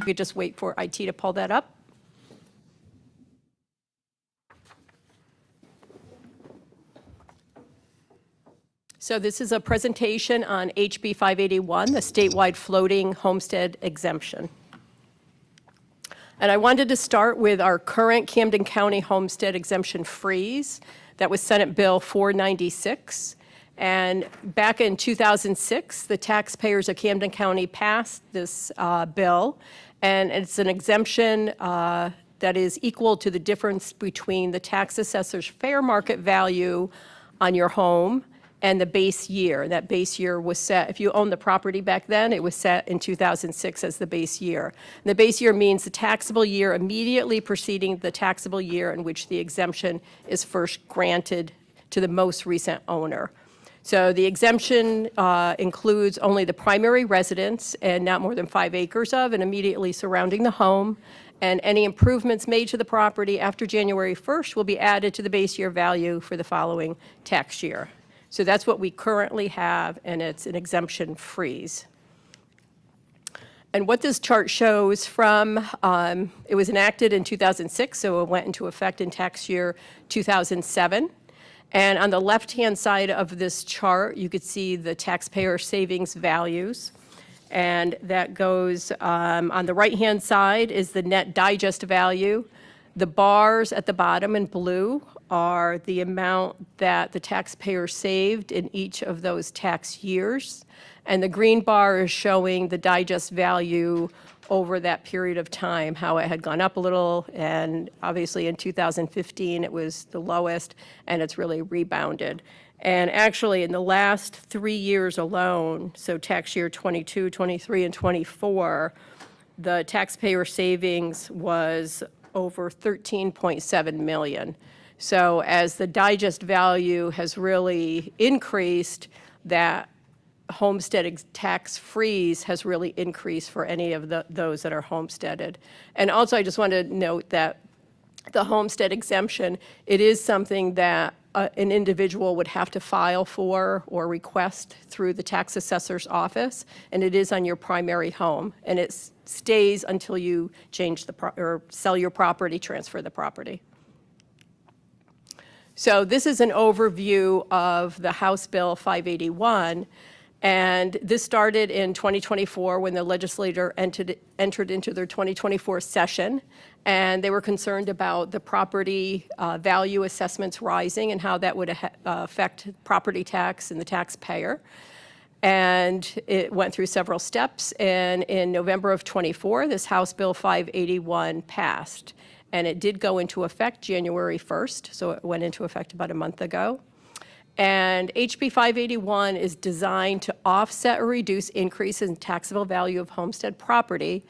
could just wait for IT to pull that up. So this is a presentation on HB 581, the statewide floating homestead exemption. And I wanted to start with our current Camden County homestead exemption freeze. That was Senate Bill 496. And back in 2006, the taxpayers of Camden County passed this bill. And it's an exemption that is equal to the difference between the tax assessor's fair market value on your home and the base year. That base year was set, if you owned the property back then, it was set in 2006 as the base year. And the base year means the taxable year immediately preceding the taxable year in which the exemption is first granted to the most recent owner. So the exemption includes only the primary residence and not more than 5 acres of and immediately surrounding the home. And any improvements made to the property after January 1st will be added to the base year value for the following tax year. So that's what we currently have, and it's an exemption freeze. And what this chart shows from, it was enacted in 2006, so it went into effect in tax year 2007. And on the left-hand side of this chart, you could see the taxpayer savings values. And that goes, on the right-hand side is the net digest value. The bars at the bottom in blue are the amount that the taxpayer saved in each of those tax years. And the green bar is showing the digest value over that period of time, how it had gone up a little. And obviously in 2015, it was the lowest, and it's really rebounded. And actually in the last 3 years alone, so tax year 22, 23, and 24, the taxpayer savings was over 13.7 million. So as the digest value has really increased, that homestead tax freeze has really increased for any of those that are homesteaded. And also I just want to note that the homestead exemption, it is something that an individual would have to file for or request through the tax assessor's office, and it is on your primary home, and it stays until you change or sell your property, transfer the property. So this is an overview of the House Bill 581, and this started in 2024 when the legislature entered into their 2024 session, and they were concerned about the property value assessments rising and how that would affect property tax and the taxpayer. And it went through several steps, and in November of 24, this House Bill 581 passed. And it did go into effect January 1st, so it went into effect about a month ago. And HB 581 is designed to offset or reduce increases in taxable value of homestead property.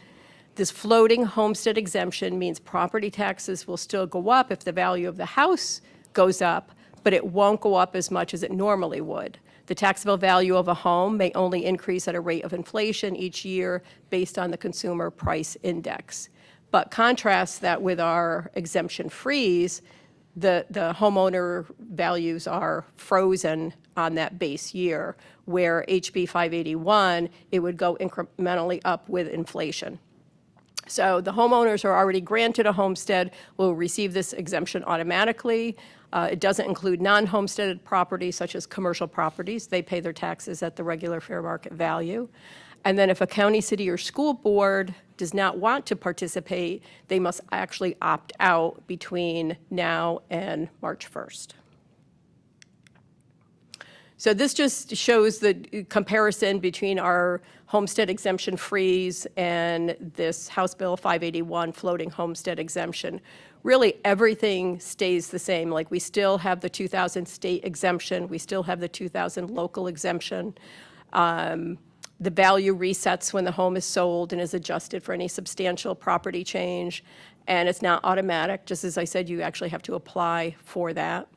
This floating homestead exemption means property taxes will still go up if the value of the house goes up, but it won't go up as much as it normally would. The taxable value of a home may only increase at a rate of inflation each year based on the consumer price index. But contrast that with our exemption freeze, the homeowner values are frozen on that base year, where HB 581, it would go incrementally up with inflation. So the homeowners who are already granted a homestead will receive this exemption automatically. It doesn't include non-homesteaded properties such as commercial properties. They pay their taxes at the regular fair market value. And then if a county, city, or school board does not want to participate, they must actually opt out between now and March 1st. So this just shows the comparison between our homestead exemption freeze and this House Bill 581 floating homestead exemption. Really everything stays the same. Like we still have the 2000 state exemption, we still have the 2000 local exemption. The value resets when the home is sold and is adjusted for any substantial property change, and it's not automatic. Just as I said, you actually have to apply for that.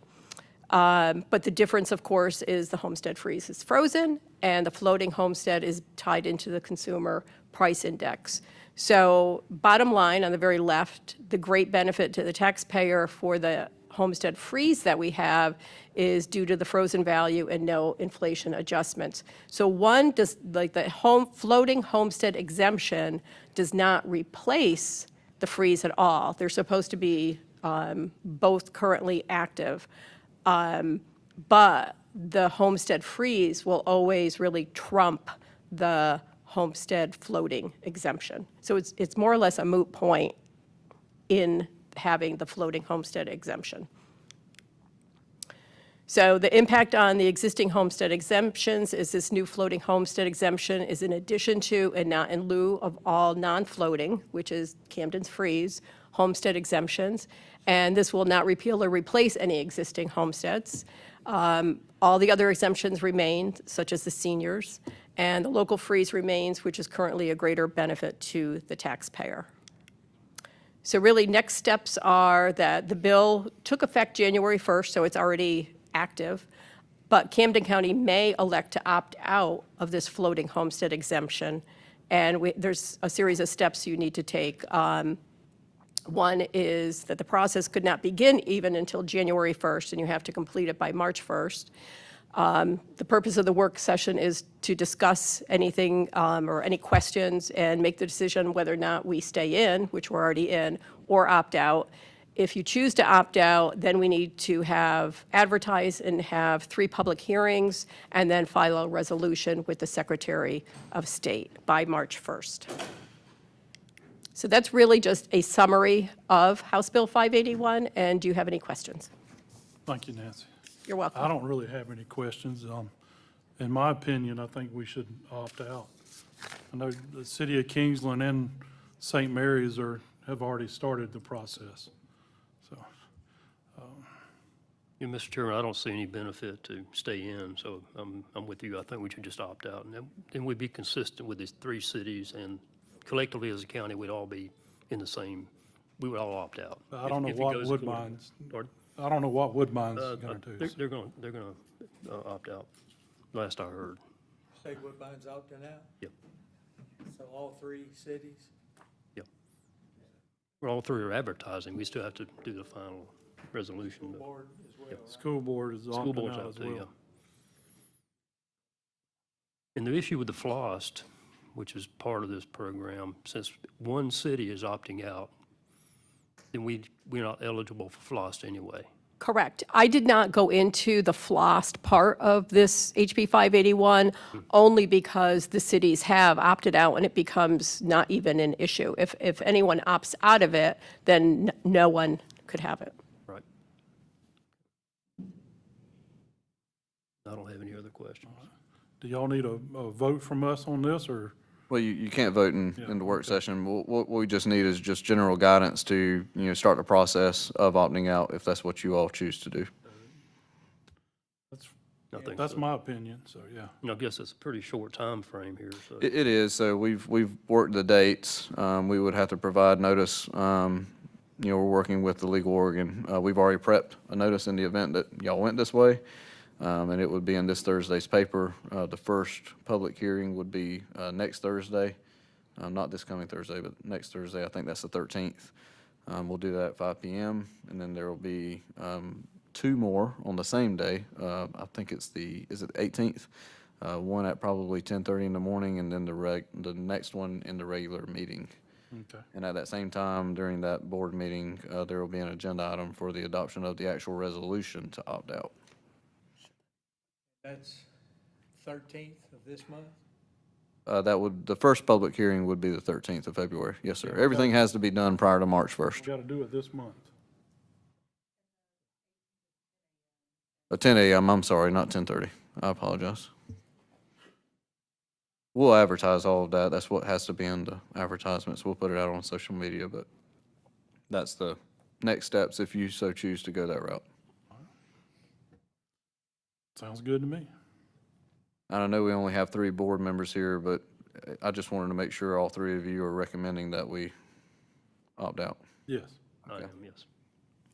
But the difference, of course, is the homestead freeze is frozen and the floating homestead is tied into the consumer price index. So bottom line on the very left, the great benefit to the taxpayer for the homestead freeze that we have is due to the frozen value and no inflation adjustments. So one does, like the floating homestead exemption does not replace the freeze at all. They're supposed to be both currently active. But the homestead freeze will always really trump the homestead floating exemption. So it's more or less a moot point in having the floating homestead exemption. So the impact on the existing homestead exemptions is this new floating homestead exemption is in addition to and not in lieu of all non-floating, which is Camden's freeze, homestead exemptions. And this will not repeal or replace any existing homesteads. All the other exemptions remain, such as the seniors, and the local freeze remains, which is currently a greater benefit to the taxpayer. So really, next steps are that the bill took effect January 1st, so it's already active, but Camden County may elect to opt out of this floating homestead exemption, and there's a series of steps you need to take. One is that the process could not begin even until January 1st, and you have to complete it by March 1st. The purpose of the work session is to discuss anything or any questions and make the decision whether or not we stay in, which we're already in, or opt out. If you choose to opt out, then we need to have advertise and have 3 public hearings and then file a resolution with the Secretary of State by March 1st. So that's really just a summary of House Bill 581, and do you have any questions? Thank you, Nancy. You're welcome. I don't really have any questions. In my opinion, I think we should opt out. I know the city of Kingsland and St. Mary's have already started the process. So, Yeah, Mr. Chairman, I don't see any benefit to stay in, so I'm with you. I think we should just opt out, and then we'd be consistent with these 3 cities, and collectively as a county, we'd all be in the same. We would all opt out. I don't know if it what goes Woodbine's. Pardon? I don't know what Woodbine's going to do. They're going to opt out. Last I heard. Say Woodbine's opting out? Yep. So all 3 cities? Yep. Well, all 3 are advertising. We still have to do the final resolution. but- Board as well. School board is School opting board's out out as too, yeah. well. And the issue with the FLOST, which is part of this program, since one city is opting out, then we're not eligible for FLOST anyway. Correct. I did not go into the FLOST part of this HB 581 only because the cities have opted out and it becomes not even an issue. If anyone opts out of it, then no one could have it. Right. I don't have any other questions. Do y'all need a vote from us on this, or? Well, you can't vote in the work session. What we just need is just general guidance to, start the process of opting out if that's what you all choose to do. I think That's so. my opinion, so yeah. I guess it's a pretty short time frame here, so. It is, so we've worked the dates. We would have to provide notice. We're working with the legal organ. We've already prepped a notice in the event that y'all went this way. And it would be in this Thursday's paper. The first public hearing would be next Thursday, not this coming Thursday, but next Thursday. I think that's the 13th. We'll do that at 5 p.m. And then there will be 2 more on the same day. I think is it the 18th? One at probably 10:30 in the morning, and then the next one in the regular meeting. Okay. And at that same time, during that board meeting, there will be an agenda item for the adoption of the actual resolution to opt out. That's 13th of this month? The first public hearing would be the 13th of February. Yes, sir. Everything has to be done prior to March 1st. We got to do it this month. 10 a.m., I'm sorry, not 10:30. I apologize. We'll advertise all of that. That's what has to be in the advertisements. We'll put it out on social media, but that's the next steps if you so choose to go that route. Sounds good to me. And I know we only have 3 board members here, but I just wanted to make sure all 3 of you are recommending that we opt out. Yes. I am, yes.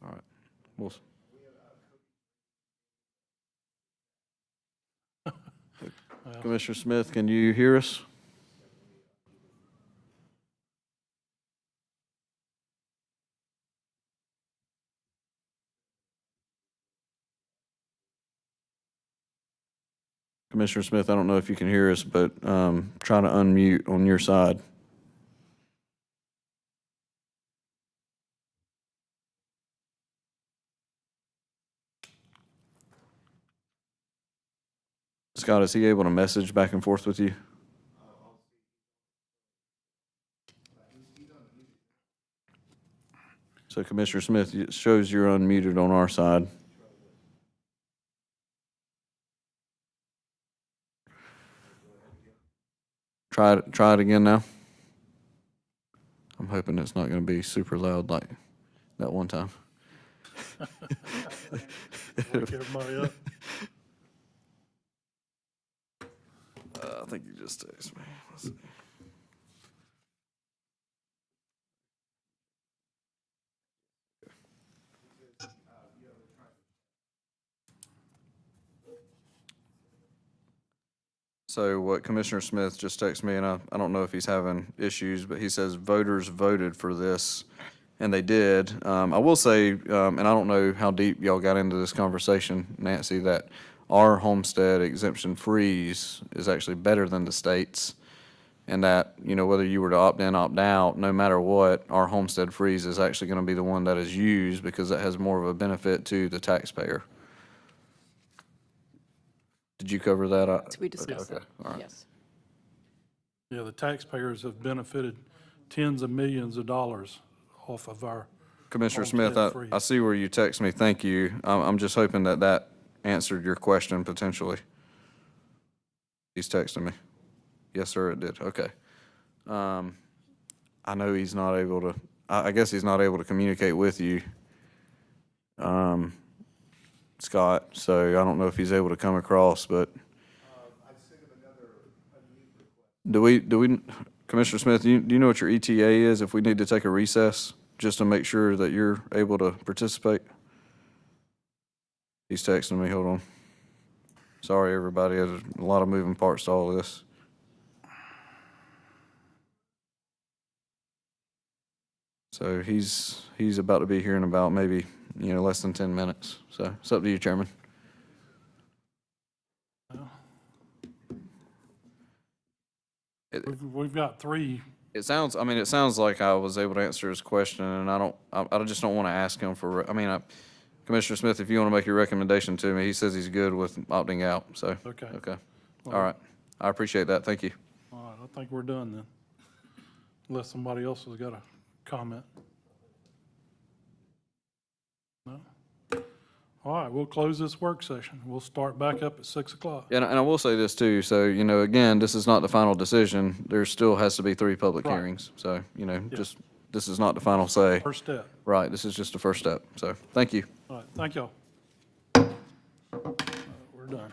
All right. We'll Commissioner Smith, can you hear us? Commissioner Smith, I don't know if you can hear us, but try to unmute on your side. Scott, is he able to message back and forth with you? So Commissioner Smith, it shows you're unmuted on our side. Try it again now. I'm hoping it's not going to be super loud like that one time. Wake everybody up. I think you just texted me. Let's see. So what Commissioner Smith just texted me, and I don't know if he's having issues, but he says voters voted for this, and they did. I will say, and I don't know how deep y'all got into this conversation, Nancy, that our homestead exemption freeze is actually better than the state's, and that, you know, whether you were to opt in, opt out, no matter what, our homestead freeze is actually going to be the one that is used because it has more of a benefit to the taxpayer. Did you cover that? We discussed Okay, that, all right. yes. Yeah, the taxpayers have benefited tens of millions of dollars off of our Commissioner Smith, homestead I freeze. see where you text me, thank you. I'm just hoping that that answered your question potentially. He's texting me. Yes, sir, it did, okay. I know he's not able to, I guess he's not able to communicate with you, Scott, so I don't know if he's able to come across, but. Do we, Commissioner Smith, do you know what your ETA is if we need to take a recess, just to make sure that you're able to participate? He's texting me, hold on. Sorry, everybody, there's a lot of moving parts to all of this. So he's about to be here in about maybe, less than 10 minutes. So it's up to you, Chairman. We've got three. It sounds like I was able to answer his question, and I just don't want to ask him for, Commissioner Smith, if you want to make your recommendation to me, he says he's good with opting out, so. Okay. Okay, all right. I appreciate that, thank you. All right, I think we're done then, unless somebody else has got a comment. No? All right, we'll close this work session. We'll start back up at 6 o'clock. And I will say this too, so, again, this is not the final decision. There still has to be 3 public Right. hearings. So, just, this is not the final say. First step. Right, this is just the first step. So, thank you. All right, thank y'all. We're done.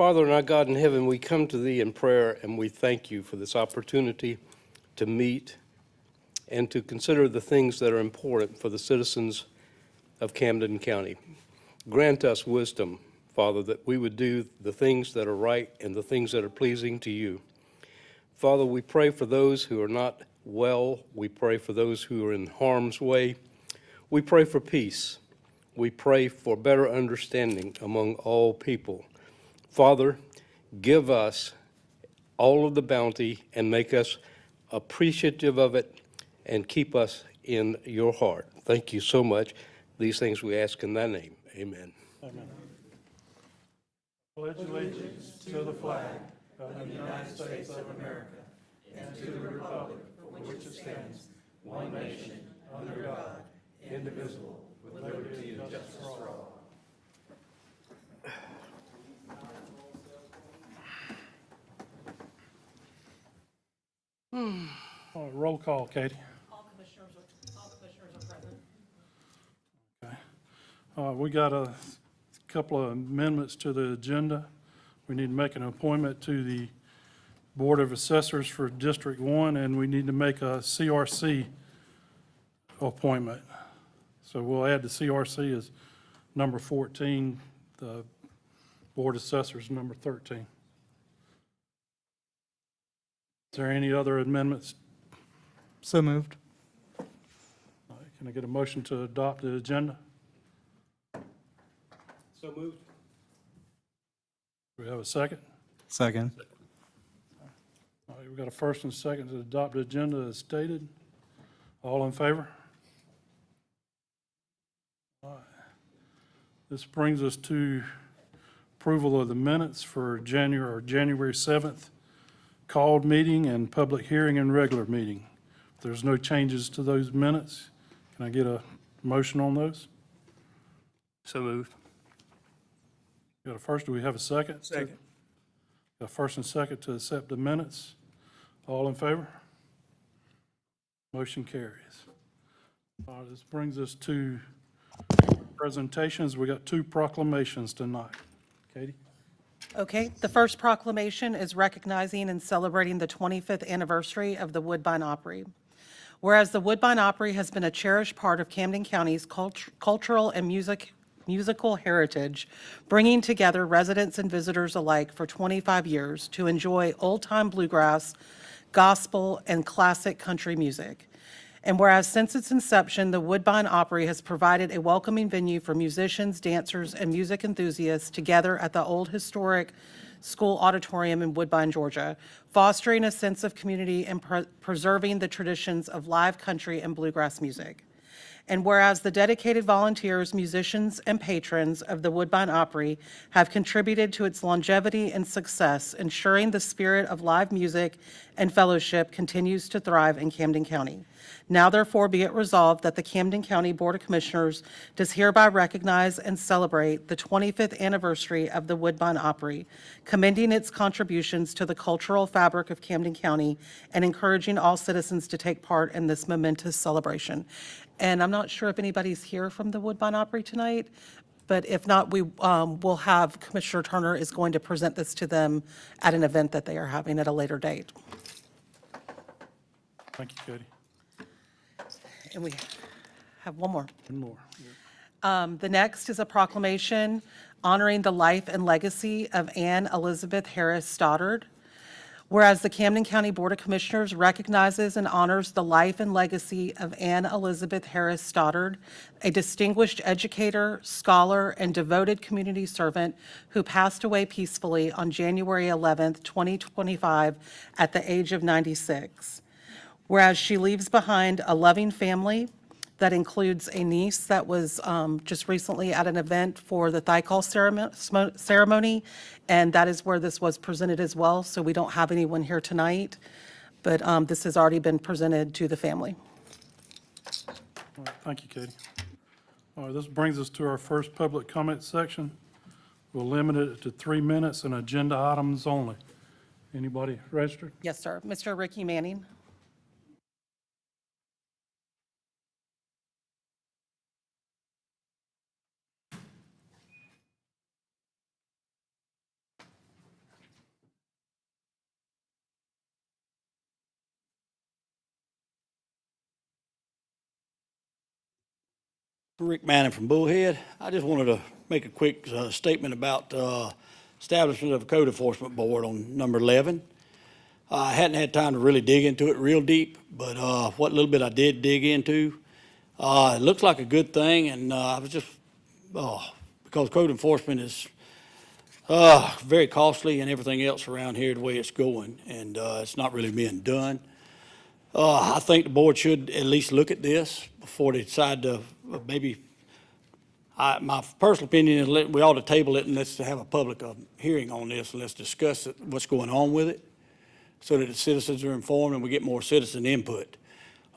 Father and our God in heaven, we come to Thee in prayer and we thank You for this opportunity to meet and to consider the things that are important for the citizens of Camden County. Grant us wisdom, Father, that we would do the things that are right and the things that are pleasing to You. Father, we pray for those who are not well. We pray for those who are in harm's way. We pray for peace. We pray for better understanding among all people. Father, give us all of the bounty and make us appreciative of it and keep us in Your heart. Thank You so much. These things we ask in Thy name. Amen. Pledge allegiance to the flag of the United States of America and to the republic for which it stands, one nation, under God, indivisible, with liberty and justice for all. All right, roll call, Katie. All commissioners are present. Okay. We got a couple of amendments to the agenda. We need to make an appointment to the Board of Assessors for District 1, and we need to make a CRC appointment. So we'll add the CRC as number 14, the Board Assessors number 13. Is there any other amendments? So moved. All right, can I get a motion to adopt the agenda? So moved. Do we have a second? Second. All right, we've got a first and a second to adopt the agenda as stated. All in favor? All right. This brings us to approval of the minutes for January 7th, called meeting and public hearing and regular meeting. If there's no changes to those minutes, can I get a motion on those? So moved. Got a first, do we have a second? Second. Got a first and second to accept the minutes. All in favor? Motion carries. This brings us to presentations. We got 2 proclamations tonight. Katie? Okay, the first proclamation is recognizing and celebrating the 25th anniversary of the Woodbine Opry. Whereas the Woodbine Opry has been a cherished part of Camden County's cultural and musical heritage, bringing together residents and visitors alike for 25 years to enjoy old-time bluegrass, gospel, and classic country music. And whereas since its inception, the Woodbine Opry has provided a welcoming venue for musicians, dancers, and music enthusiasts to gather at the old historic school auditorium in Woodbine, Georgia, fostering a sense of community and preserving the traditions of live country and bluegrass music. And whereas the dedicated volunteers, musicians, and patrons of the Woodbine Opry have contributed to its longevity and success, ensuring the spirit of live music and fellowship continues to thrive in Camden County. Now therefore be it resolved that the Camden County Board of Commissioners does hereby recognize and celebrate the 25th anniversary of the Woodbine Opry, commending its contributions to the cultural fabric of Camden County and encouraging all citizens to take part in this momentous celebration. And I'm not sure if anybody's here from the Woodbine Opry tonight, but if not, we will have Commissioner Turner is going to present this to them at an event that they are having at a later date. Thank you, Katie. And we have one more. One more. The next is a proclamation honoring the life and legacy of Anne Elizabeth Harris Stoddard. Whereas the Camden County Board of Commissioners recognizes and honors the life and legacy of Anne Elizabeth Harris Stoddard, a distinguished educator, scholar, and devoted community servant who passed away peacefully on January 11th, 2025, at the age of 96. Whereas she leaves behind a loving family that includes a niece that was just recently at an event for the thigh call ceremony, and that is where this was presented as well. So we don't have anyone here tonight, but this has already been presented to the family. All right, thank you, Katie. All right, this brings us to our first public comment section. We'll limit it to 3 minutes and agenda items only. Anybody registered? Yes, sir. Mr. Ricky Manning. Rick Manning from Bullhead. I just wanted to make a quick statement about establishment of a code enforcement board on number 11. I hadn't had time to really dig into it real deep, but what little bit I did dig into, it looks like a good thing, and I was just, because code enforcement is very costly and everything else around here the way it's going, and it's not really being done. I think the board should at least look at this before they decide to maybe, my personal opinion is we ought to table it and let's have a public hearing on this and let's discuss what's going on with it so that the citizens are informed and we get more citizen input.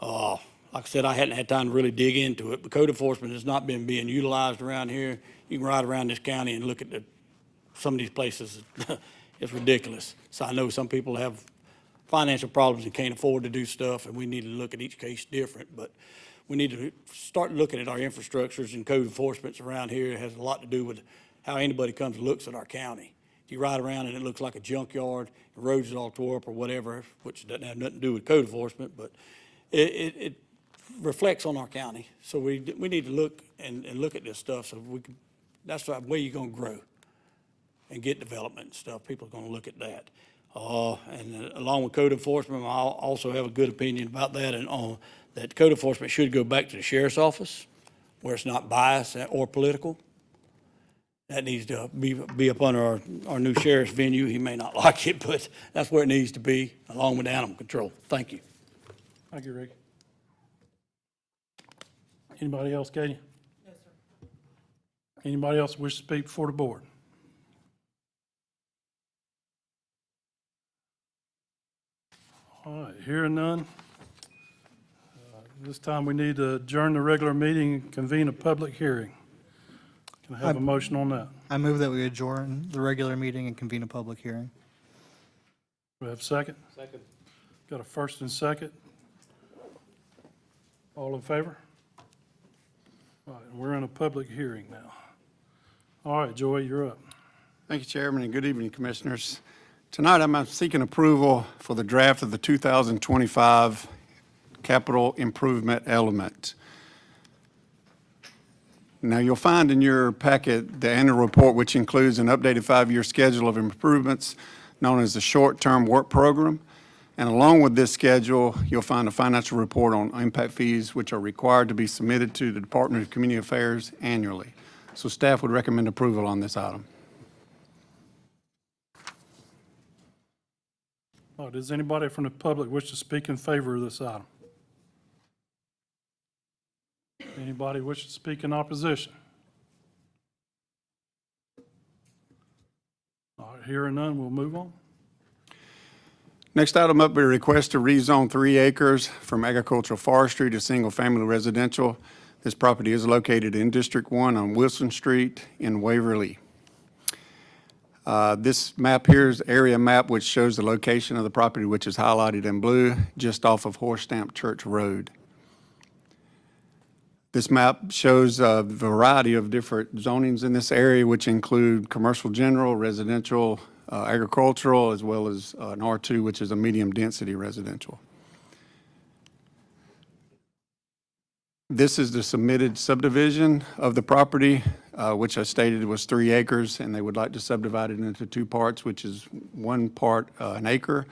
Like I said, I hadn't had time to really dig into it, but code enforcement has not been being utilized around here. You can ride around this county and look at some of these places. It's ridiculous. So I know some people have financial problems and can't afford to do stuff, and we need to look at each case different, but we need to start looking at our infrastructures and code enforcements around here. It has a lot to do with how anybody comes and looks at our county. If you ride around and it looks like a junkyard, the roads are all tore up or whatever, which doesn't have nothing to do with code enforcement, but it reflects on our county. So we need to look and look at this stuff so we can, that's the way you're gonna grow and get development and stuff. People are gonna look at that. And along with code enforcement, I also have a good opinion about that, and that code enforcement should go back to the sheriff's office where it's not biased or political. That needs to be up under our new sheriff's venue. He may not like it, but that's where it needs to be, along with animal control. Thank you. Thank you, Rick. Anybody else, Katie? No, sir. Anybody else wish to speak before the board? All right, hearing none. This time we need to adjourn the regular meeting and convene a public hearing. Can I have a motion on that? I move that we adjourn the regular meeting and convene a public hearing. Do we have a second? Second. Got a first and second? All in favor? All right, we're in a public hearing now. All right, Joey, you're up. Thank you, Chairman, and good evening, Commissioners. Tonight, I'm seeking approval for the draft of the 2025 capital improvement element. Now, you'll find in your packet the annual report, which includes an updated 5-year schedule of improvements known as the short-term work program. And along with this schedule, you'll find a financial report on impact fees, which are required to be submitted to the Department of Community Affairs annually. So staff would recommend approval on this item. Does anybody from the public wish to speak in favor of this item? Anybody wish to speak in opposition? All right, hearing none, we'll move on. Next item up, a request to rezone 3 acres from agricultural forestry to single-family residential. This property is located in District 1 on Wilson Street in Waverly. This map here is the area map which shows the location of the property, which is highlighted in blue, just off of Horse Stamp Church Road. This map shows a variety of different zonings in this area, which include commercial general, residential, agricultural, as well as an R2, which is a medium-density residential. This is the submitted subdivision of the property, which I stated was 3 acres, and they would like to subdivide it into 2 parts, which is 1 part an acre.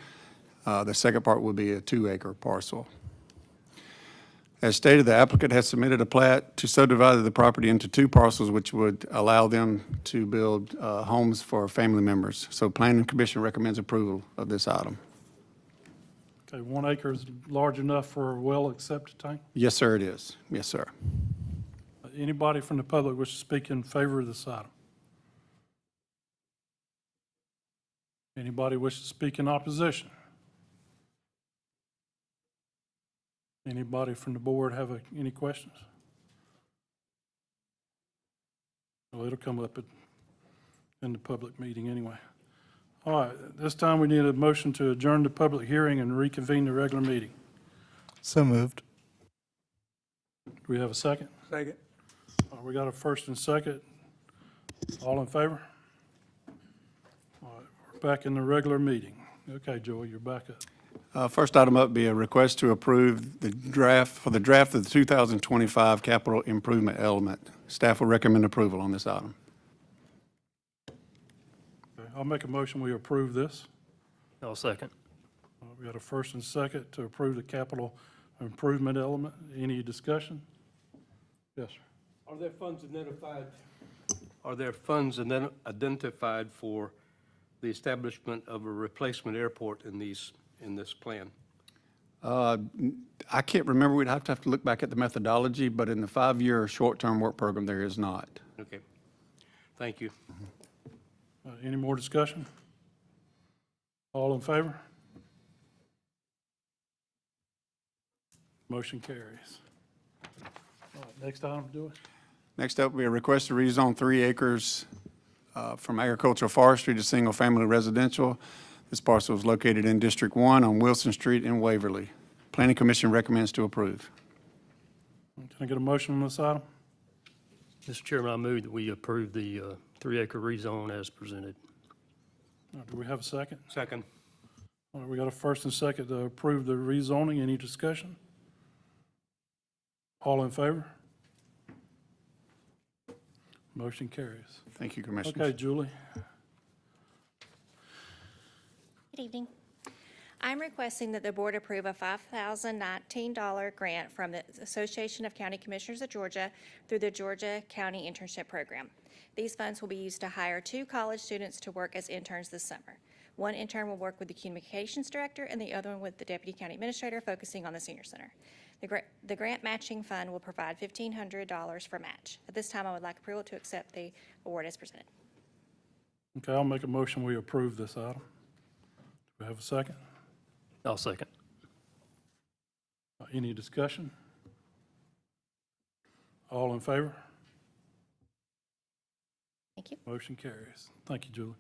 The second part would be a 2-acre parcel. As stated, the applicant has submitted a plat to subdivide the property into 2 parcels, which would allow them to build homes for family members. So Planning Commission recommends approval of this item. Okay, 1 acre is large enough for a well-accepted tank? Yes, sir, it is. Yes, sir. Anybody from the public wish to speak in favor of this item? Anybody wish to speak in opposition? Anybody from the board have any questions? Well, it'll come up in the public meeting anyway. All right, this time we need a motion to adjourn the public hearing and reconvene the regular meeting. So moved. Do we have a second? Second. We got a first and second. All in favor? All right, we're back in the regular meeting. Okay, Joey, you're back up. First item up be a request to approve the draft of the 2025 capital improvement element. Staff will recommend approval on this item. Okay, I'll make a motion, we approve this. I'll second. We got a first and second to approve the capital improvement element. Any discussion? Yes, sir. Are there funds identified? Are there funds identified for the establishment of a replacement airport in this plan? I can't remember, we'd have to look back at the methodology, but in the 5-year short-term work program, there is not. Okay. Thank you. Any more discussion? All in favor? Motion carries. All right, next item, Joyce. Next up, we have a request to rezone 3 acres from agricultural forestry to single-family residential. This parcel is located in District 1 on Wilson Street in Waverly. Planning Commission recommends to approve. Can I get a motion on this item? Mr. Chairman, I move that we approve the 3-acre rezone as presented. Do we have a second? Second. All right, we got a first and second to approve the rezoning. Any discussion? All in favor? Motion carries. Thank you, Commissioners. Okay, Julie. Good evening. I'm requesting that the board approve a $5,019 grant from the Association of County Commissioners of Georgia through the Georgia County Internship Program. These funds will be used to hire 2 college students to work as interns this summer. One intern will work with the communications director and the other one with the deputy county administrator, focusing on the senior center. The grant matching fund will provide $1,500 for match. At this time, I would like approval to accept the award as presented. Okay, I'll make a motion, we approve this item. Do we have a second? I'll second. Any discussion? All in favor? Thank you. Motion carries. Thank you, Julie.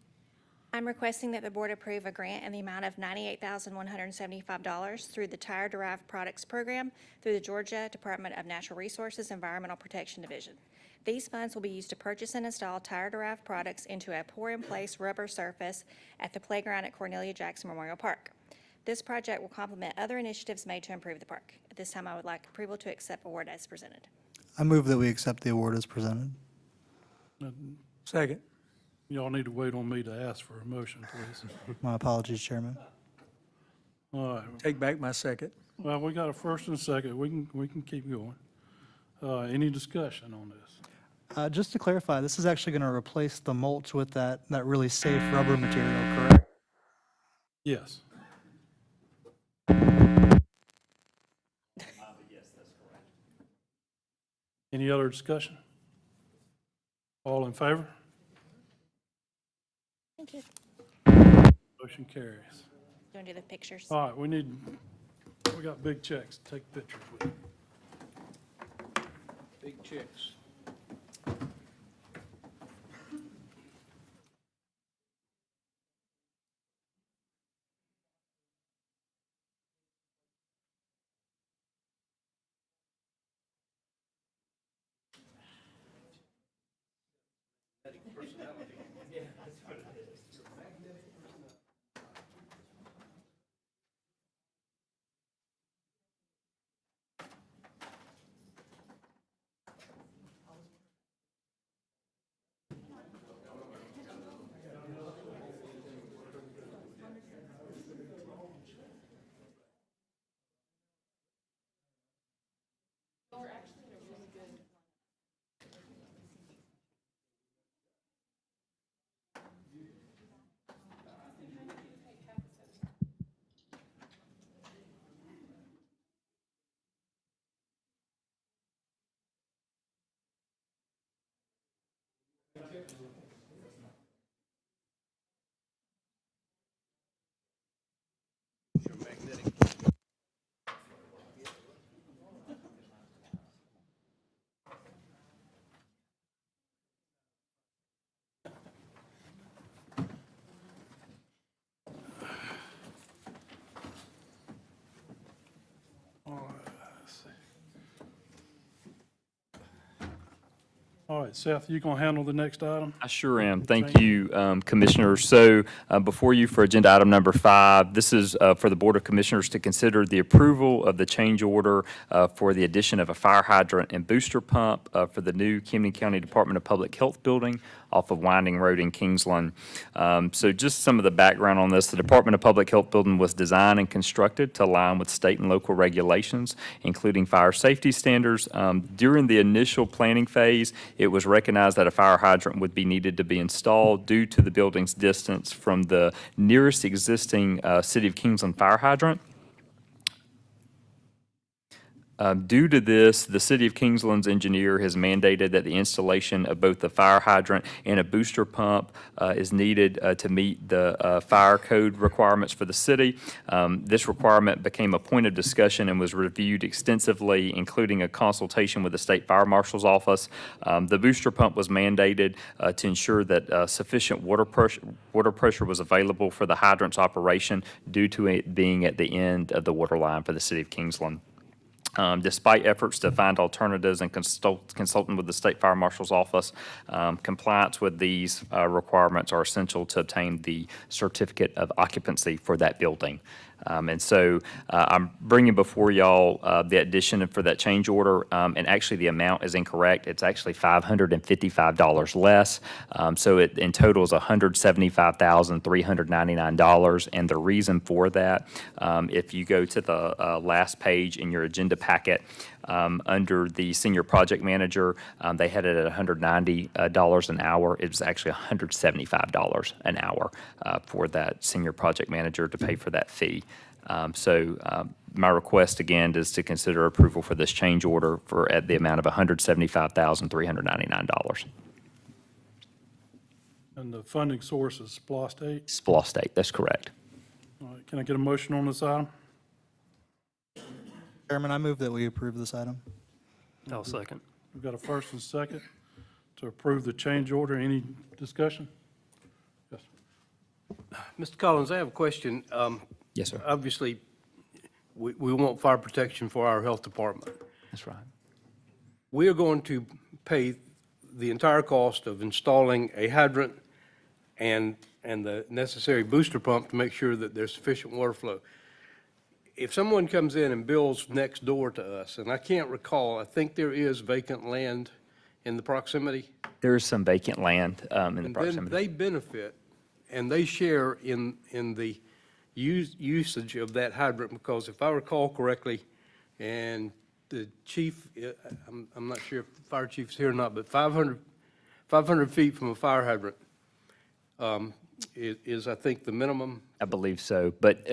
I'm requesting that the board approve a grant in the amount of $98,175 through the Tire Derived Products Program through the Georgia Department of Natural Resources Environmental Protection Division. These funds will be used to purchase and install tire-derived products into a pour-in-place rubber surface at the playground at Cornelia Jackson Memorial Park. This project will complement other initiatives made to improve the park. At this time, I would like approval to accept award as presented. I move that we accept the award as presented. Second. Y'all need to wait on me to ask for a motion, please. My apologies, Chairman. All right, Take back my second. well, we got a first and second. We can keep going. Any discussion on this? Just to clarify, this is actually going to replace the mulch with that really safe rubber material, correct? Yes. Any other discussion? All in favor? Thank you. Motion carries. Do you want to do the pictures? All right, we got big checks. Take pictures with you. Big checks. All right, Seth, you gonna handle the next item? I sure am. Thank you, Commissioners. So before you for agenda item number 5, this is for the Board of Commissioners to consider the approval of the change order for the addition of a fire hydrant and booster pump for the new Camden County Department of Public Health building off of Winding Road in Kingsland. So just some of the background on this. The Department of Public Health building was designed and constructed to align with state and local regulations, including fire safety standards. During the initial planning phase, it was recognized that a fire hydrant would be needed to be installed due to the building's distance from the nearest existing City of Kingsland fire hydrant. Due to this, the City of Kingsland's engineer has mandated that the installation of both the fire hydrant and a booster pump is needed to meet the fire code requirements for the city. This requirement became a point of discussion and was reviewed extensively, including a consultation with the State Fire Marshal's Office. The booster pump was mandated to ensure that sufficient water pressure was available for the hydrant's operation due to it being at the end of the water line for the City of Kingsland. Despite efforts to find alternatives and consulting with the State Fire Marshal's Office, compliance with these requirements are essential to obtain the certificate of occupancy for that building. And so I'm bringing before y'all the addition for that change order, and actually the amount is incorrect. It's actually $555 less. So it in total is $175,399. And the reason for that, if you go to the last page in your agenda packet, under the senior project manager, they had it at $190 an hour. It was actually $175 an hour for that senior project manager to pay for that fee. My request again is to consider approval for this change order for at the amount of $175,399. And the funding source is SPLOST 8. SPLOST 8, that's correct. All right, can I get a motion on this item? Chairman, I move that we approve this item. I'll second. We've got a first and second to approve the change order. Any discussion? Yes. Mr. Collins, I have a question. Yes, sir. Obviously, we want fire protection for our health department. That's right. We are going to pay the entire cost of installing a hydrant and the necessary booster pump to make sure that there's sufficient water flow. If someone comes in and builds next door to us, and I can't recall, I think there is vacant land in the proximity. There is some vacant land in the And then proximity. they benefit and they share in the usage of that hydrant, because if I recall correctly, and the chief, I'm not sure if the fire chief's here or not, but 500 feet from a fire hydrant is I think the minimum. I believe so, but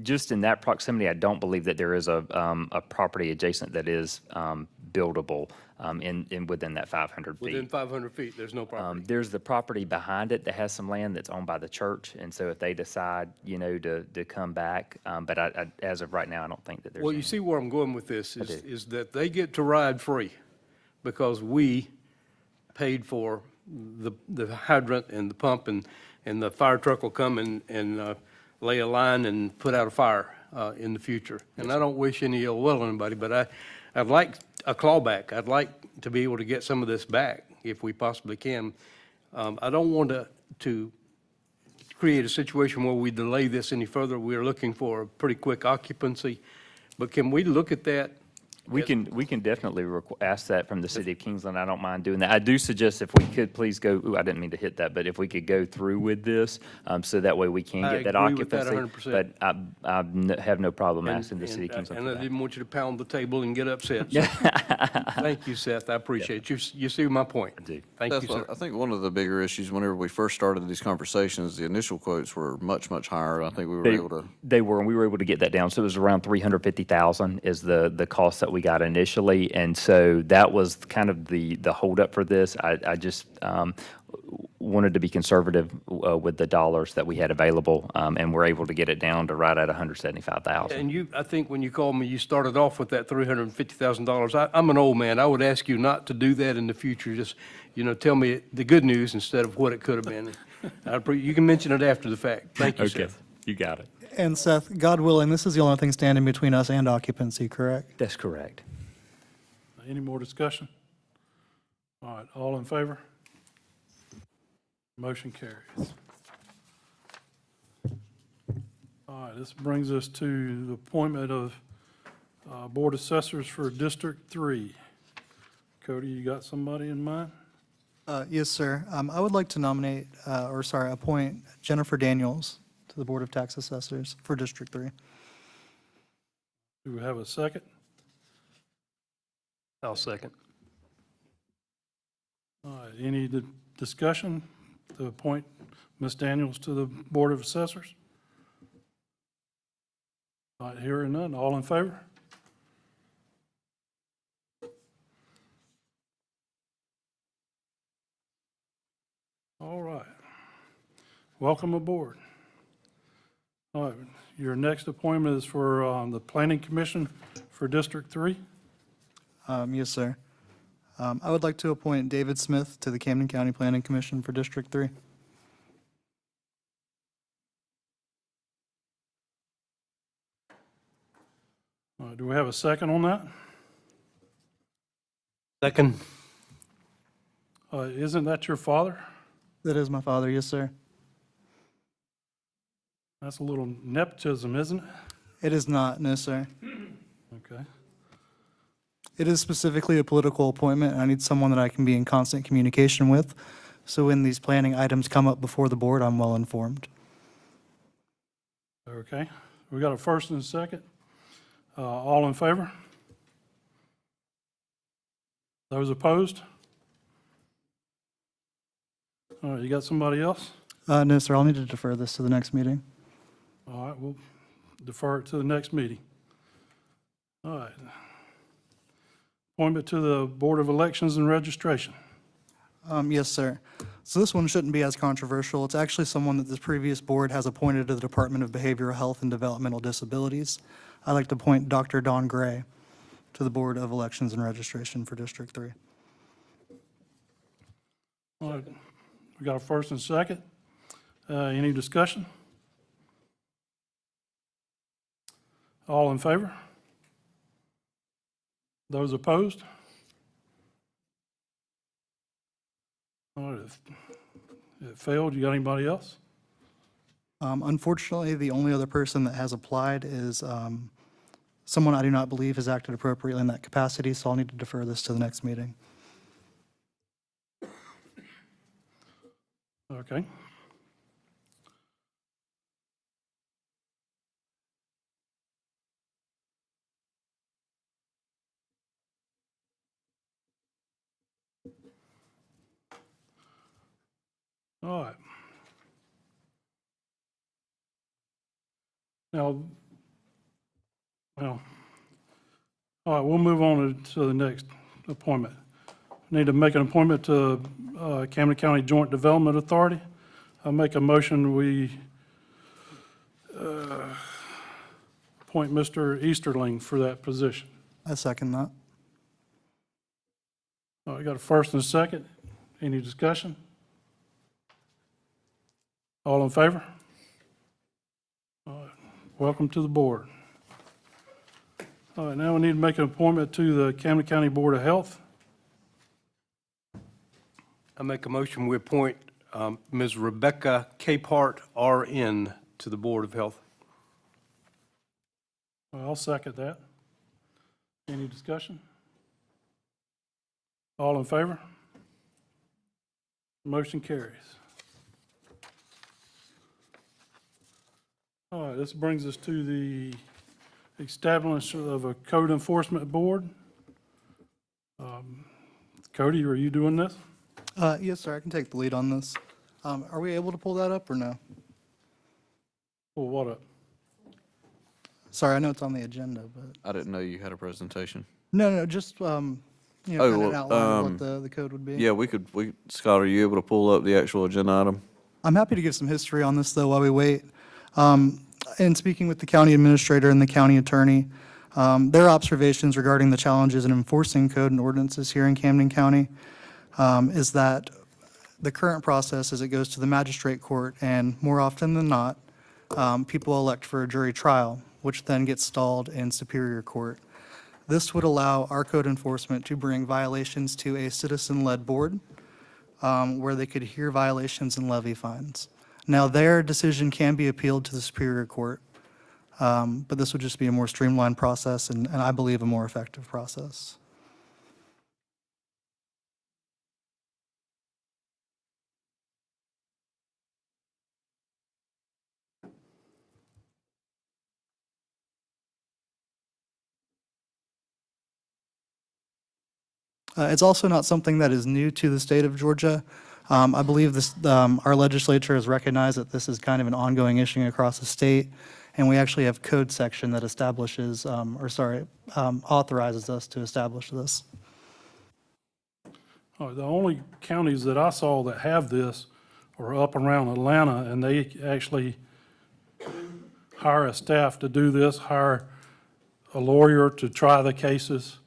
just in that proximity, I don't believe that there is a property adjacent that is buildable within that 500 feet. Within 500 feet, there's no property. There's the property behind it that has some land that's owned by the church, and so if they decide, to come back, but I, as of right now, I don't think that there's. Well, you see where I'm going with this is that they get to ride free because we paid for the hydrant and the pump, and the fire truck will come and lay a line and put out a fire in the future. And I don't wish any ill will on anybody, but I'd like a clawback. I'd like to be able to get some of this back if we possibly can. I don't want to create a situation where we delay this any further. We're looking for a pretty quick occupancy, but can we look at that? We can definitely ask that from the city of Kingsland. I don't mind doing that. I do suggest if we could please go, I didn't mean to hit that, but if we could go through with this, so that way we can get that I agree with that occupancy. 100%. But I have no problem asking the city of Kingsland And for I that. didn't want you to pound the table and get upset. So thank you, Seth. I appreciate it. You see my point. I do. Thank you, That's sir. I think one of the bigger issues, whenever we first started these conversations, the initial quotes were much, much higher. I think we were able to. They were, and we were able to get that down. So it was around $350,000 is the cost that we got initially. And so that was kind of the holdup for this. I just wanted to be conservative with the dollars that we had available, and we're able to get it down to right at $175,000. And I think when you called me, you started off with that $350,000. I'm an old man. I would ask you not to do that in the future. Just, tell me the good news instead of what it could have been. You can mention it after the fact. Thank you, Okay, Seth. you got it. And Seth, God willing, this is the only thing standing between us and occupancy, correct? That's correct. Any more discussion? All right, all in favor? Motion carries. All right, this brings us to the appointment of Board Assessors for District 3. Cody, you got somebody in mind? Yes, sir. I would like to nominate, appoint Jennifer Daniels to the Board of Tax Assessors for District 3. Do we have a second? I'll second. All right, any discussion to appoint Ms. Daniels to the Board of Assessors? All right, hearing none, all in favor? All right. Welcome aboard. All right, your next appointment is for the Planning Commission for District 3. Yes, sir. I would like to appoint David Smith to the Camden County Planning Commission for District 3. All right, do we have a second on that? Second. Isn't that your father? That is my father, yes, sir. That's a little nepotism, isn't it? It is not, no, sir. Okay. It is specifically a political appointment, and I need someone that I can be in constant communication with. So when these planning items come up before the board, I'm well informed. Okay, we got a first and a second. All in favor? Those opposed? All right, you got somebody else? No, sir, I'll need to defer this to the next meeting. All right, we'll defer it to the next meeting. All right. Appointment to the Board of Elections and Registration. Yes, sir. So this one shouldn't be as controversial. It's actually someone that this previous board has appointed to the Department of Behavioral Health and Developmental Disabilities. I'd like to appoint Dr. Don Gray to the Board of Elections and Registration for District 3. All right, we got a first and second. Any discussion? All in favor? Those opposed? All right, if it failed, you got anybody else? Unfortunately, the only other person that has applied is someone I do not believe has acted appropriately in that capacity, so I'll need to defer this to the next meeting. Okay. All right. Now, well, all right, we'll move on to the next appointment. Need to make an appointment to Camden County Joint Development Authority. I'll make a motion, we appoint Mr. Easterling for that position. I second that. All right, got a first and a second. Any discussion? All in favor? All right, welcome to the board. All right, now we need to make an appointment to the Camden County Board of Health. I make a motion, we appoint Ms. Rebecca Capehart, RN, to the Board of Health. I'll second that. Any discussion? All in favor? Motion carries. All right, this brings us to the establishment of a code enforcement board. Cody, are you doing this? Yes, sir, I can take the lead on this. Are we able to pull that up or no? Pull what up? Sorry, I know it's on the agenda, but, I didn't know you had a presentation. no, just, kind of Oh, an well, outline of what the code would be. Yeah, Scott, are you able to pull up the actual agenda item? I'm happy to give some history on this, though, while we wait. In speaking with the county administrator and the county attorney, their observations regarding the challenges in enforcing code and ordinances here in Camden County is that the current process is it goes to the magistrate court, and more often than not, people elect for a jury trial, which then gets stalled in Superior Court. This would allow our code enforcement to bring violations to a citizen-led board where they could hear violations and levy fines. Now, their decision can be appealed to the Superior Court, but this would just be a more streamlined process and I believe a more effective process. It's also not something that is new to the state of Georgia. I believe this, our legislature has recognized that this is kind of an ongoing issue across the state, and we actually have code section that establishes, authorizes us to establish this. The only counties that I saw that have this are up around Atlanta, and they actually hire a staff to do this, hire a lawyer to try the cases.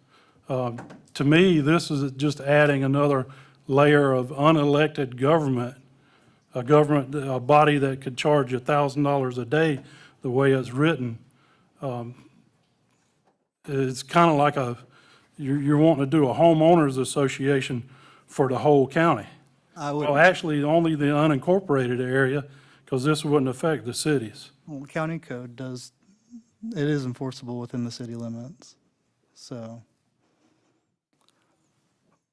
To me, this is just adding another layer of unelected government, a body that could charge $1,000 a day the way it's written. It's kind of like you're wanting to do a homeowners association for the whole county. Well, actually, only the unincorporated area, because this wouldn't affect the cities. Well, county code it is enforceable within the city limits, so.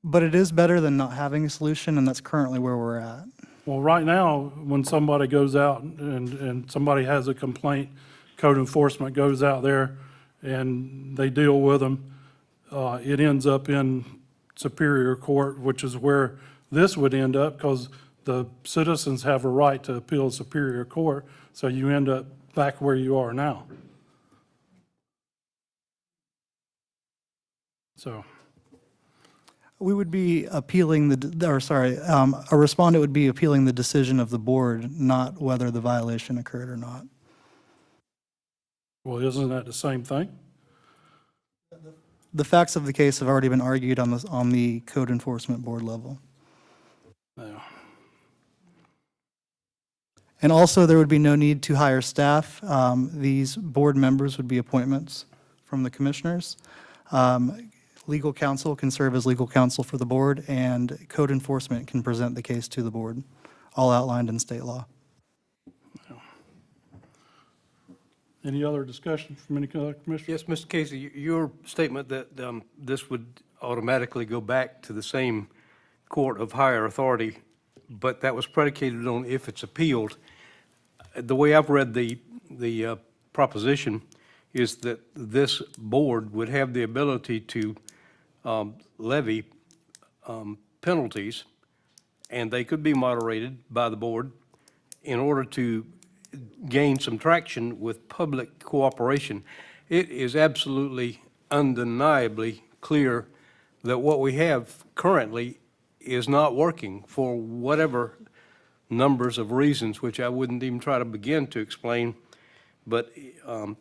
But it is better than not having a solution, and that's currently where we're at. Well, right now, when somebody goes out and somebody has a complaint, code enforcement goes out there and they deal with them, it ends up in Superior Court, which is where this would end up, because the citizens have a right to appeal Superior Court, so you end up back where you are now. So. We would be appealing a respondent would be appealing the decision of the board, not whether the violation occurred or not. Well, isn't that the same thing? The facts of the case have already been argued on the code enforcement board level. Yeah. And also, there would be no need to hire staff. These board members would be appointments from the commissioners. Legal counsel can serve as legal counsel for the board, and code enforcement can present the case to the board, all outlined in state law. Any other discussion from any other commissioner? Yes, Mr. Casey, your statement that this would automatically go back to the same court of higher authority, but that was predicated on if it's appealed. The way I've read the proposition is that this board would have the ability to levy penalties, and they could be moderated by the board in order to gain some traction with public cooperation. It is absolutely undeniably clear that what we have currently is not working for whatever numbers of reasons, which I wouldn't even try to begin to explain. But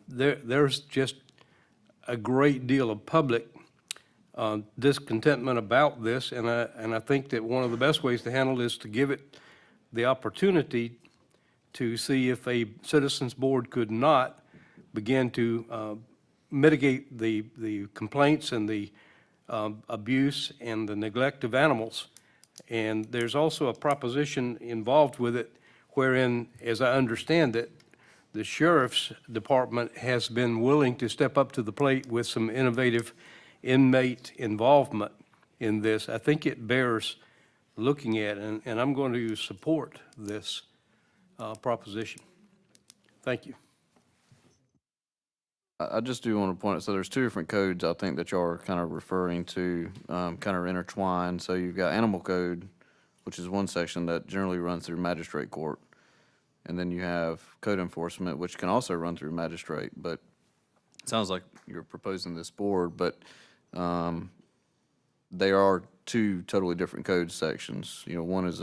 there's just a great deal of public discontentment about this, and I think that one of the best ways to handle it is to give it the opportunity to see if a citizens board could not begin to mitigate the complaints and the abuse and the neglect of animals. And there's also a proposition involved with it wherein, as I understand it, the sheriff's department has been willing to step up to the plate with some innovative inmate involvement in this. I think it bears looking at, and I'm going to support this proposition. Thank you. I just do want to point out, so there's two different codes I think that y'all are kind of referring to, kind of intertwined. So you've got animal code, which is one section that generally runs through magistrate court. And then you have code enforcement, which can also run through magistrate, but it sounds like you're proposing this board, but they are two totally different code sections. You know, one is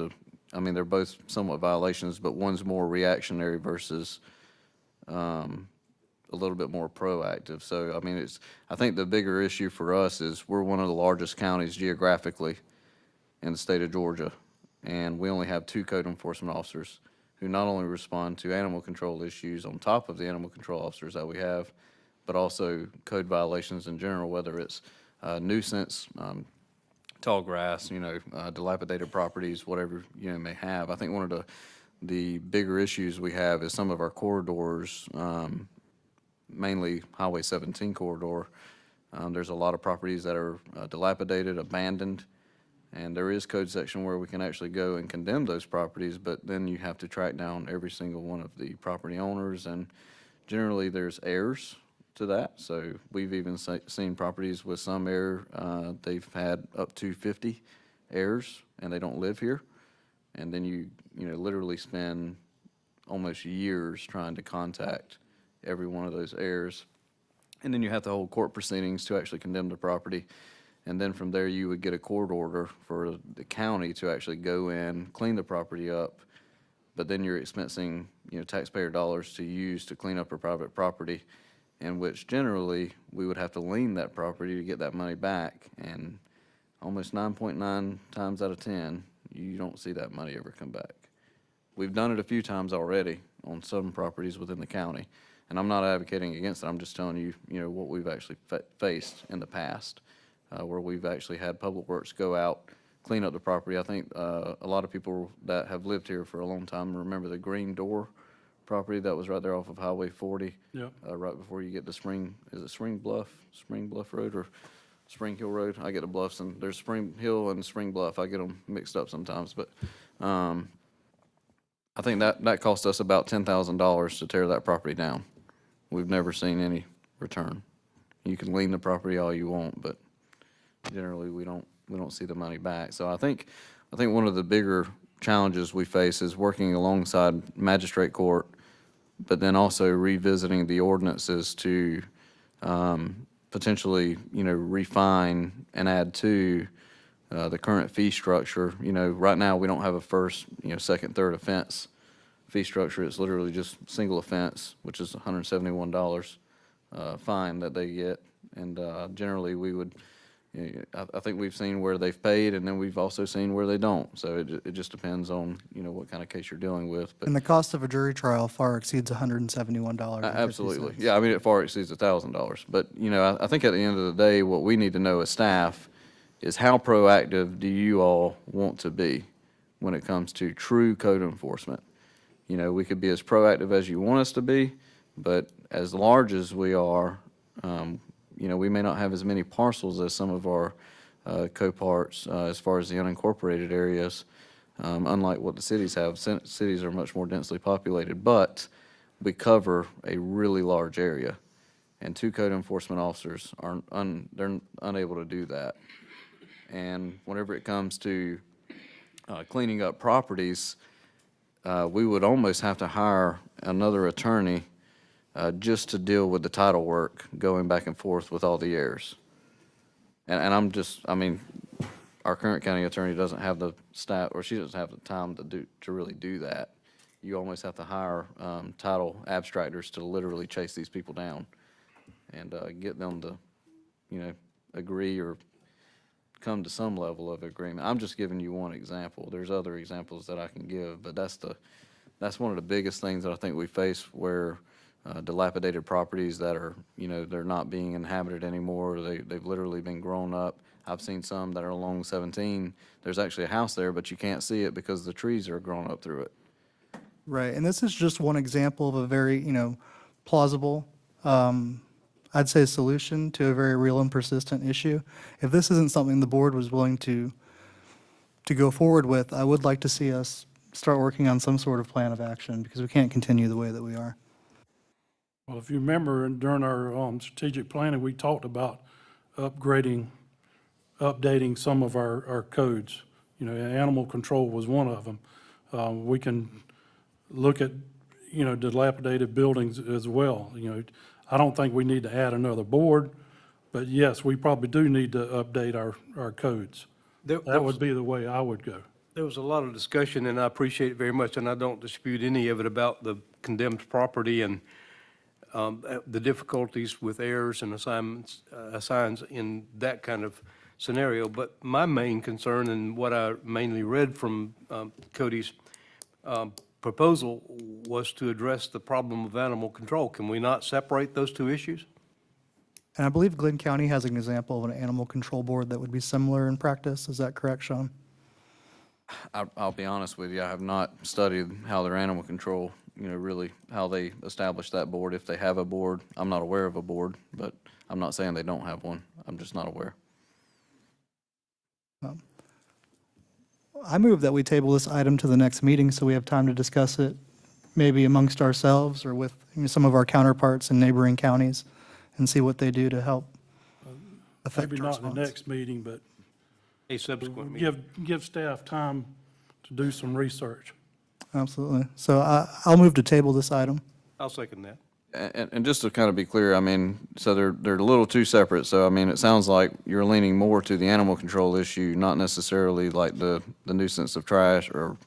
they're both somewhat violations, but one's more reactionary versus a little bit more proactive. So, I think the bigger issue for us is we're one of the largest counties geographically in the state of Georgia, and we only have 2 code enforcement officers who not only respond to animal control issues on top of the animal control officers that we have, but also code violations in general, whether it's nuisance, tall grass, dilapidated properties, whatever, may have. I think one of the bigger issues we have is some of our corridors, mainly Highway 17 corridor. There's a lot of properties that are dilapidated, abandoned, and there is code section where we can actually go and condemn those properties, but then you have to track down every single one of the property owners, and generally there's heirs to that. So we've even seen properties with some heir, they've had up to 50 heirs, and they don't live here. And then you literally spend almost years trying to contact every one of those heirs. And then you have to hold court proceedings to actually condemn the property. And then from there, you would get a court order for the county to actually go in, clean the property up. But then you're expensing, taxpayer dollars to use to clean up a private property, in which generally we would have to lien that property to get that money back. And almost 9.9 times out of 10, you don't see that money ever come back. We've done it a few times already on some properties within the county. And I'm not advocating against it. I'm just telling you, what we've actually faced in the past, where we've actually had Public Works go out, clean up the property. I think a lot of people that have lived here for a long time remember the Green Door property that was right there off of Highway 40. Yep. Right before you get to Spring Bluff Road or Spring Hill Road? I get the Bluffs, and there's Spring Hill and Spring Bluff. I get them mixed up sometimes, but I think that cost us about $10,000 to tear that property down. We've never seen any return. You can lien the property all you want, but generally we don't see the money back. So I think one of the bigger challenges we face is working alongside magistrate court, but then also revisiting the ordinances to potentially, refine and add to the current fee structure. Right now we don't have a first, second, third offense fee structure. It's literally just single offense, which is $171 fine that they get. And generally we would, I think we've seen where they've paid, and then we've also seen where they don't. So it just depends on, what kind of case you're dealing with. But And the cost of a jury trial far exceeds $171. absolutely. Yeah, I mean, it far exceeds $1,000. But, I think at the end of the day, what we need to know as staff is how proactive do you all want to be when it comes to true code enforcement? We could be as proactive as you want us to be, but as large as we are, we may not have as many parcels as some of our co-parts as far as the unincorporated areas, unlike what the cities have. Cities are much more densely populated, but we cover a really large area, and 2 code enforcement officers they're unable to do that. And whenever it comes to cleaning up properties, we would almost have to hire another attorney just to deal with the title work going back and forth with all the heirs. And our current county attorney doesn't have the staff, or she doesn't have the time to really do that. You almost have to hire title abstractors to literally chase these people down and get them to, agree or come to some level of agreement. I'm just giving you one example. There's other examples that I can give, but that's one of the biggest things that I think we face, where dilapidated properties that are, they're not being inhabited anymore. They've literally been grown up. I've seen some that are along 17. There's actually a house there, but you can't see it because the trees are grown up through it. Right, and this is just one example of a very, plausible, I'd say, solution to a very real and persistent issue. If this isn't something the board was willing to go forward with, I would like to see us start working on some sort of plan of action, because we can't continue the way that we are. Well, if you remember, during our strategic planning, we talked about updating some of our codes. Animal control was one of them. We can look at, dilapidated buildings as well. I don't think we need to add another board, but yes, we probably do need to update our codes. That would be the way I would go. There was a lot of discussion, and I appreciate it very much, and I don't dispute any of it, about the condemned property and the difficulties with heirs and assigns in that kind of scenario. But my main concern, and what I mainly read from Cody's proposal, was to address the problem of animal control. Can we not separate those two issues? And I believe Glenn County has an example of an animal control board that would be similar in practice. Is that correct, Sean? I'll be honest with you, I have not studied how their animal control, really how they establish that board. If they have a board, I'm not aware of a board, but I'm not saying they don't have one. I'm just not aware. I move that we table this item to the next meeting so we have time to discuss it, maybe amongst ourselves or with some of our counterparts in neighboring counties, and see what they do to help affect Maybe our not in the response. next meeting, but A subsequent meeting. give staff time to do some research. Absolutely. So I'll move to table this item. I'll second that. And just to kind of be clear, I mean, so they're a little too separate. So, I mean, it sounds like you're leaning more to the animal control issue, not necessarily like the nuisance of trash or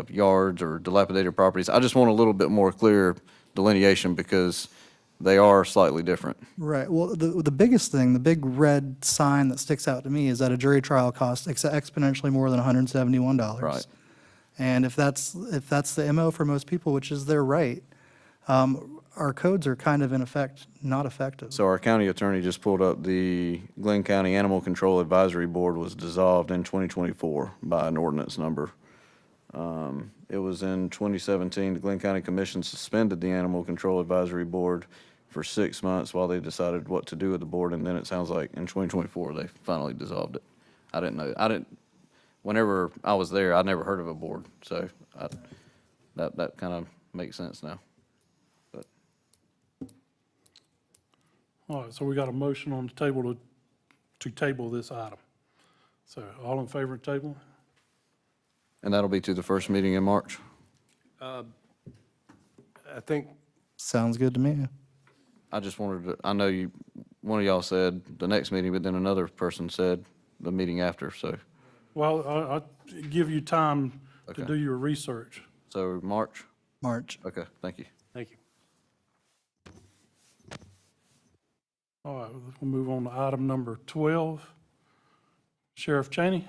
yards or dilapidated properties. I just want a little bit more clear delineation because they are slightly different. Right. Well, the biggest thing, the big red sign that sticks out to me is that a jury trial costs exponentially more than $171. Right. And if that's the MO for most people, which is their right, our codes are kind of in effect not effective. So our county attorney just pulled up the Glenn County Animal Control Advisory Board was dissolved in 2024 by an ordinance number. It was in 2017, the Glenn County Commission suspended the Animal Control Advisory Board for 6 months while they decided what to do with the board, and then it sounds like in 2024, they finally dissolved it. I didn't know, whenever I was there, I'd never heard of a board, so that kind of makes sense now. But All right, so we got a motion on the table to table this item. So all in favor of table? And that'll be to the first meeting in March? I think Sounds good to me. I just wanted to, I know one of y'all said the next meeting, but then another person said the meeting after, so, Well, I'll give you time to Okay. do your research. so March? March. Okay, thank you. Thank you. All right, we'll move on to item number 12. Sheriff Cheney?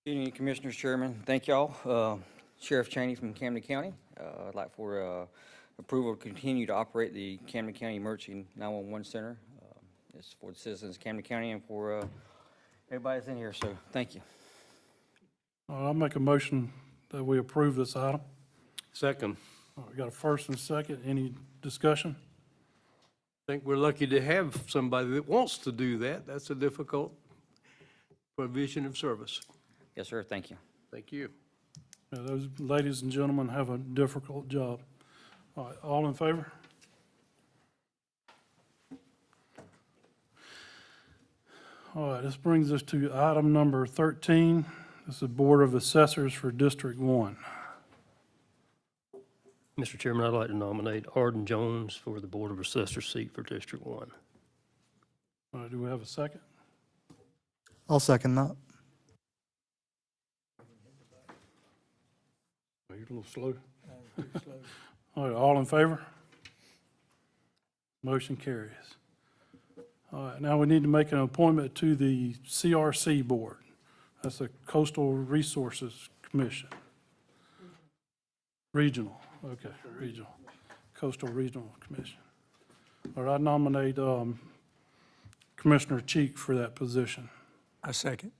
Good evening, Commissioners, Chairman. Thank y'all. Sheriff Cheney from Camden County. I'd like for approval to continue to operate the Camden County Emergency 911 Center. It's for the citizens of Camden County and for everybody that's in here, so thank you. I'll make a motion that we approve this item. Second. All right, we got a first and a second. Any discussion? I think we're lucky to have somebody that wants to do that. That's a difficult provision of service. Yes, sir, thank you. Thank you. Yeah, those ladies and gentlemen have a difficult job. All right, all in favor? All right, this brings us to item number 13. This is Board of Assessors for District 1. Mr. Chairman, I'd like to nominate Arden Jones for the Board of Assessors seat for District 1. All right, do we have a second? I'll second that. Oh, you're a little slow. All right, all in favor? Motion carries. All right, now we need to make an appointment to the CRC Board. That's the Coastal Resources Commission. Regional, okay, regional, Coastal Regional Commission. All right, I nominate Commissioner Cheek for that position. I second.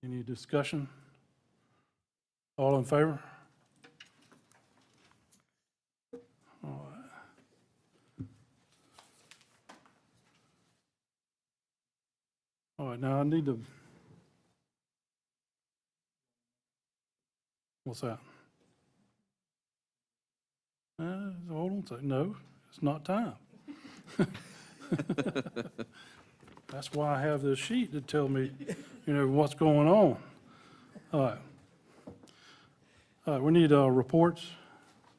Any discussion? All in favor? All right. All right, now I need to. What's that? Hold on a second. No, it's not time. That's why I have this sheet to tell me, what's going on. All right. All right, we need reports.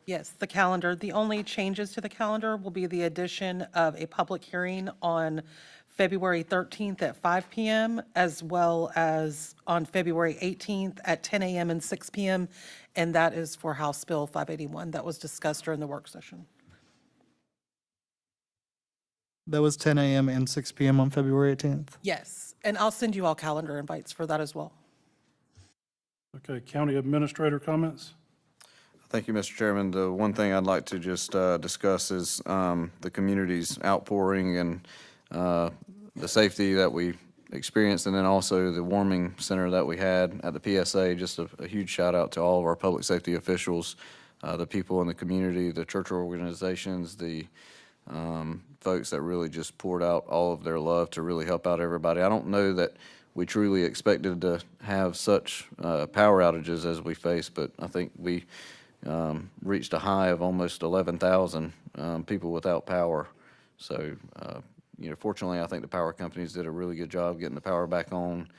Yes, the calendar. The only changes to the calendar will be the addition of a public hearing on February 13th at 5 p.m., as well as on February 18th at 10 a.m. and 6 p.m., and that is for House Bill 581 that was discussed during the work session. That was 10 a.m. and 6 p.m. on February 18th. Yes, and I'll send you all calendar invites for that as well. Okay, county administrator comments? Thank you, Mr. Chairman. The one thing I'd like to just discuss is the community's outpouring and the safety that we experienced, and then also the warming center that we had at the PSA. Just a huge shout out to all of our public safety officials, the people in the community, the church organizations, the folks that really just poured out all of their love to really help out everybody. I don't know that we truly expected to have such power outages as we faced, but I think we reached a high of almost 11,000 people without power. So, fortunately, I think the power companies did a really good job getting the power back on.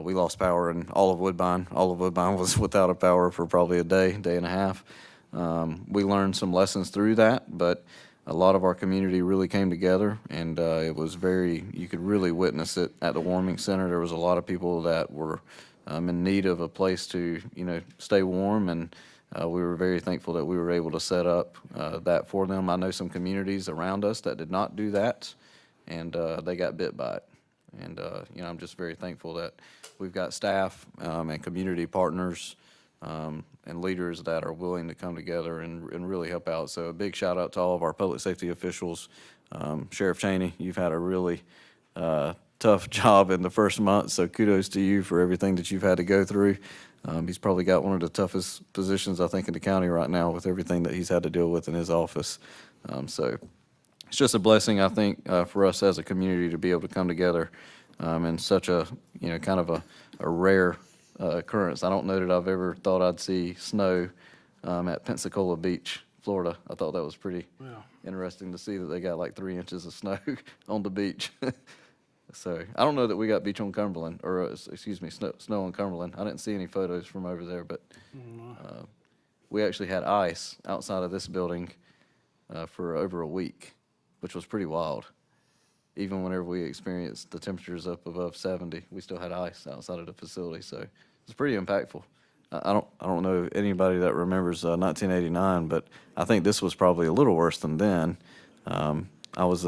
We lost power in all of Woodbine. All of Woodbine was without a power for probably a day and a half. We learned some lessons through that, but a lot of our community really came together, and it was you could really witness it at the warming center. There was a lot of people that were in need of a place to, stay warm, and we were very thankful that we were able to set up that for them. I know some communities around us that did not do that, and they got bit by it. And, I'm just very thankful that we've got staff and community partners and leaders that are willing to come together and really help out. So a big shout out to all of our public safety officials. Sheriff Cheney, you've had a really tough job in the first month, so kudos to you for everything that you've had to go through. He's probably got one of the toughest positions, I think, in the county right now with everything that he's had to deal with in his office. So it's just a blessing, I think, for us as a community to be able to come together in such a, kind of a rare occurrence. I don't know that I've ever thought I'd see snow at Pensacola Beach, Florida. I thought that was pretty interesting to see that they got like 3 inches of snow on the beach. So I don't know that we got beach on Cumberland, or excuse me, snow on Cumberland. I didn't see any photos from over there, but we actually had ice outside of this building for over a week, which was pretty wild. Even whenever we experienced the temperatures up above 70, we still had ice outside of the facility, so it's pretty impactful. I don't know anybody that remembers 1989, but I think this was probably a little worse than then. I was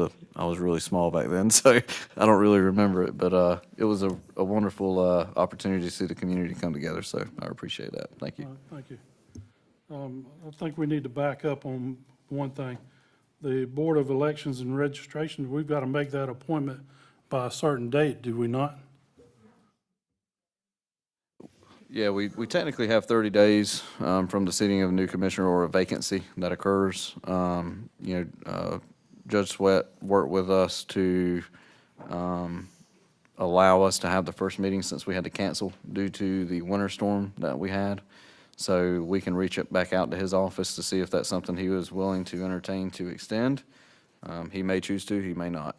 really small back then, so I don't really remember it, but it was a wonderful opportunity to see the community come together, so I appreciate that. Thank you. Thank you. I think we need to back up on one thing. The Board of Elections and Registration, we've got to make that appointment by a certain date, do we not? Yeah, we technically have 30 days from the seating of a new commissioner or a vacancy that occurs. Judge Sweat worked with us to allow us to have the first meeting since we had to cancel due to the winter storm that we had. So we can reach it back out to his office to see if that's something he was willing to entertain to extend. He may choose to, he may not.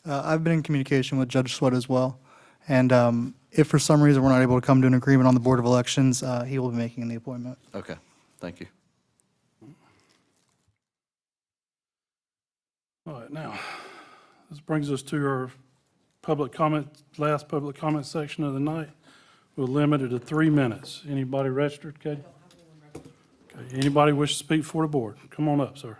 I've been in communication with Judge Sweat as well, and if for some reason we're not able to come to an agreement on the Board of Elections, he will be making the appointment. Okay, thank you. All right, now, this brings us to our last public comment section of the night. We'll limit it to 3 minutes. Anybody registered, Katie? Okay, anybody wish to speak for the board? Come on up, sir.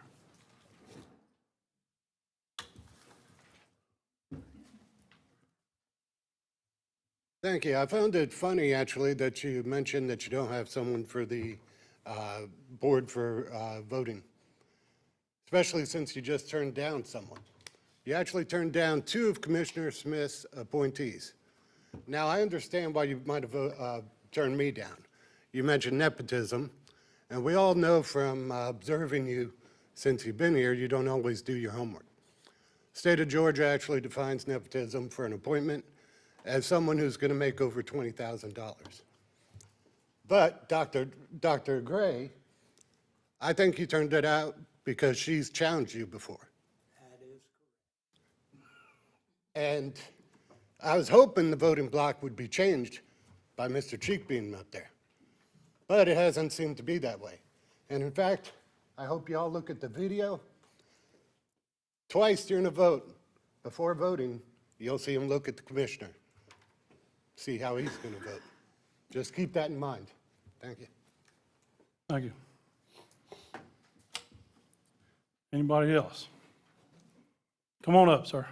Thank you. I found it funny, actually, that you mentioned that you don't have someone for the board for voting, especially since you just turned down someone. You actually turned down 2 of Commissioner Smith's appointees. Now, I understand why you might have turned me down. You mentioned nepotism, and we all know from observing you since you've been here, you don't always do your homework. State of Georgia actually defines nepotism for an appointment as someone who's going to make over $20,000. But Dr. Gray, I think you turned it out because she's challenged you before. That is correct. And I was hoping the voting block would be changed by Mr. Cheek being up there. But it hasn't seemed to be that way. And in fact, I hope you all look at the video. Twice during a vote, before voting, you'll see him look at the commissioner, see how he's going to vote. Just keep that in mind. Thank you. Thank you. Anybody else? Come on up, sir.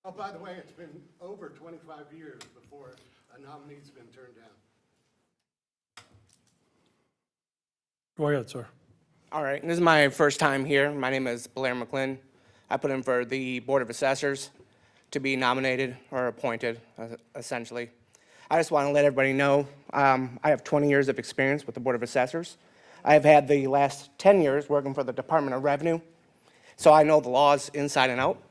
Oh, by the way, it's been over 25 years before a nominee's been turned down. Go ahead, sir. All right, this is my first time here. My name is Blair McClin. I put in for the Board of Assessors to be nominated or appointed, essentially. I just want to let everybody know, I have 20 years of experience with the Board of Assessors. I have had the last 10 years working for the Department of Revenue, so I know the laws inside and out.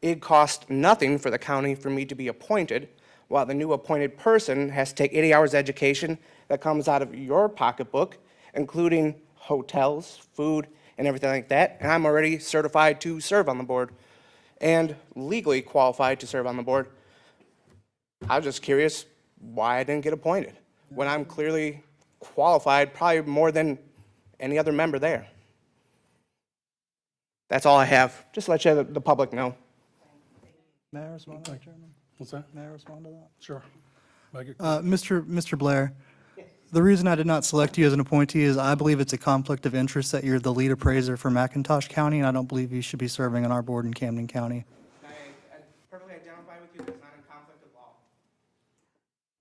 It costs nothing for the county for me to be appointed, while the new appointed person has to take 80 hours education that comes out of your pocketbook, including hotels, food, and everything like that. And I'm already certified to serve on the board and legally qualified to serve on the board. I was just curious why I didn't get appointed when I'm clearly qualified, probably more than any other member there. That's all I have. Just to let the public know. May I respond to that, Chairman? What's that? May I respond to that? Sure. Make it Mr. Blair, the reason I did not select you as an appointee is I believe it's a conflict of interest that you're the lead appraiser for McIntosh County, and I don't believe you should be serving on our board in Camden County. I perfectly identify with you. It's not in conflict of law.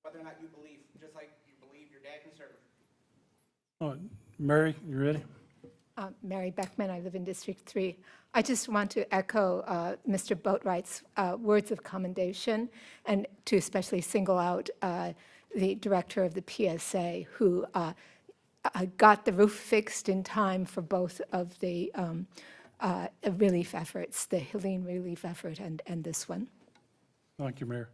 Whether or not you believe, just like you believe your dad can serve. All right, Mary, you ready? Mary Beckman, I live in District 3. I just want to echo Mr. Boatwright's words of commendation, and to especially single out the director of the PSA, who got the roof fixed in time for both of the relief efforts, the Helene relief effort and this one. Thank you, Mayor.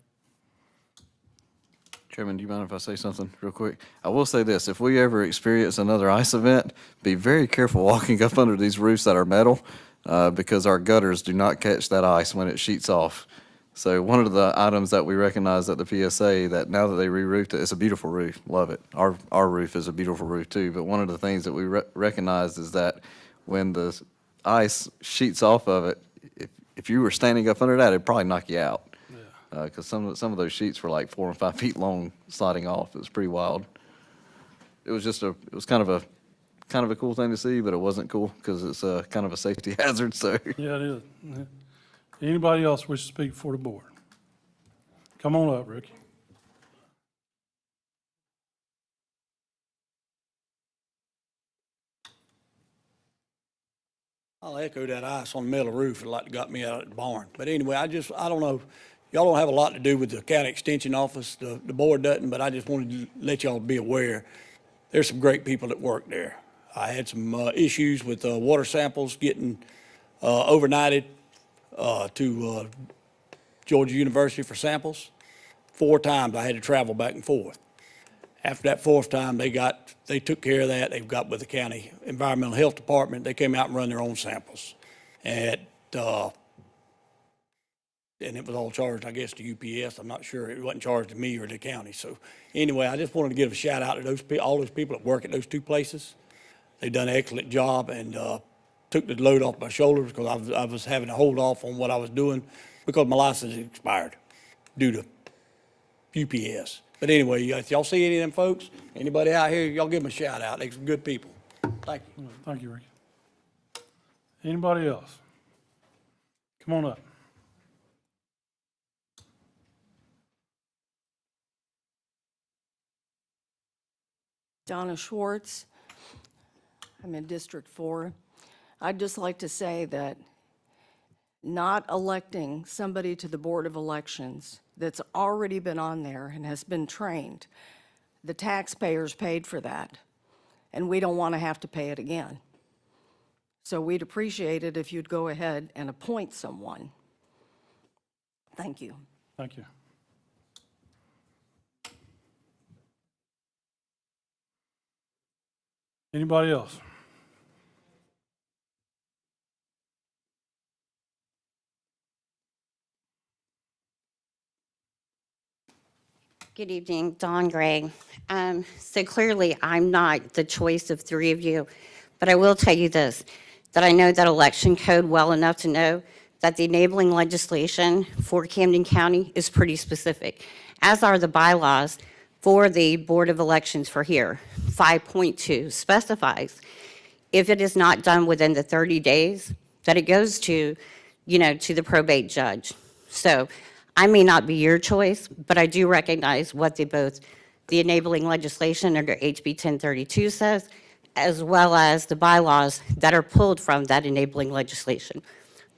Chairman, do you mind if I say something real quick? I will say this, if we ever experience another ice event, be very careful walking up under these roofs that are metal, because our gutters do not catch that ice when it sheets off. So one of the items that we recognized at the PSA, that now that they re-roofed it, it's a beautiful roof, love it. Our roof is a beautiful roof too, but one of the things that we recognized is that when the ice sheets off of it, if you were standing up under that, it'd probably knock you out. Because some of those sheets were like 4 and 5 feet long sliding off. It was pretty wild. It was just it was kind of a cool thing to see, but it wasn't cool because it's kind of a safety hazard, so. Yeah, it is. Yeah. Anybody else wish to speak for the board? Come on up, Ricky. I'll echo that ice on the metal roof, it like got me out of the barn. But anyway, I don't know, y'all don't have a lot to do with the county extension office, the board doesn't, but I just wanted to let y'all be aware. There's some great people that work there. I had some issues with water samples getting overnighted to Georgia University for samples. 4 times I had to travel back and forth. After that 4th time, they took care of that. They've got with the county environmental health department. They came out and run their own samples. And it was all charged, I guess, to UPS. I'm not sure. It wasn't charged to me or the county. So anyway, I just wanted to give a shout out to all those people that work at those 2 places. They've done an excellent job and took the load off my shoulders because I was having to hold off on what I was doing because my license expired due to UPS. But anyway, if y'all see any of them folks, anybody out here, y'all give them a shout out. They're some good people. Thank you. Thank you, Ricky. Anybody else? Come on up. Donna Schwartz. I'm in District 4. I'd just like to say that not electing somebody to the Board of Elections that's already been on there and has been trained, the taxpayers paid for that, and we don't want to have to pay it again. So we'd appreciate it if you'd go ahead and appoint someone. Thank you. Thank you. Anybody else? Good evening, Dawn Gray. So clearly, I'm not the choice of 3 of you, but I will tell you this, that I know that election code well enough to know that the enabling legislation for Camden County is pretty specific, as are the bylaws for the Board of Elections for here. 5.2 specifies if it is not done within the 30 days, that it goes to, to the probate judge. So I may not be your choice, but I do recognize what both the enabling legislation under HB 1032 says, as well as the bylaws that are pulled from that enabling legislation.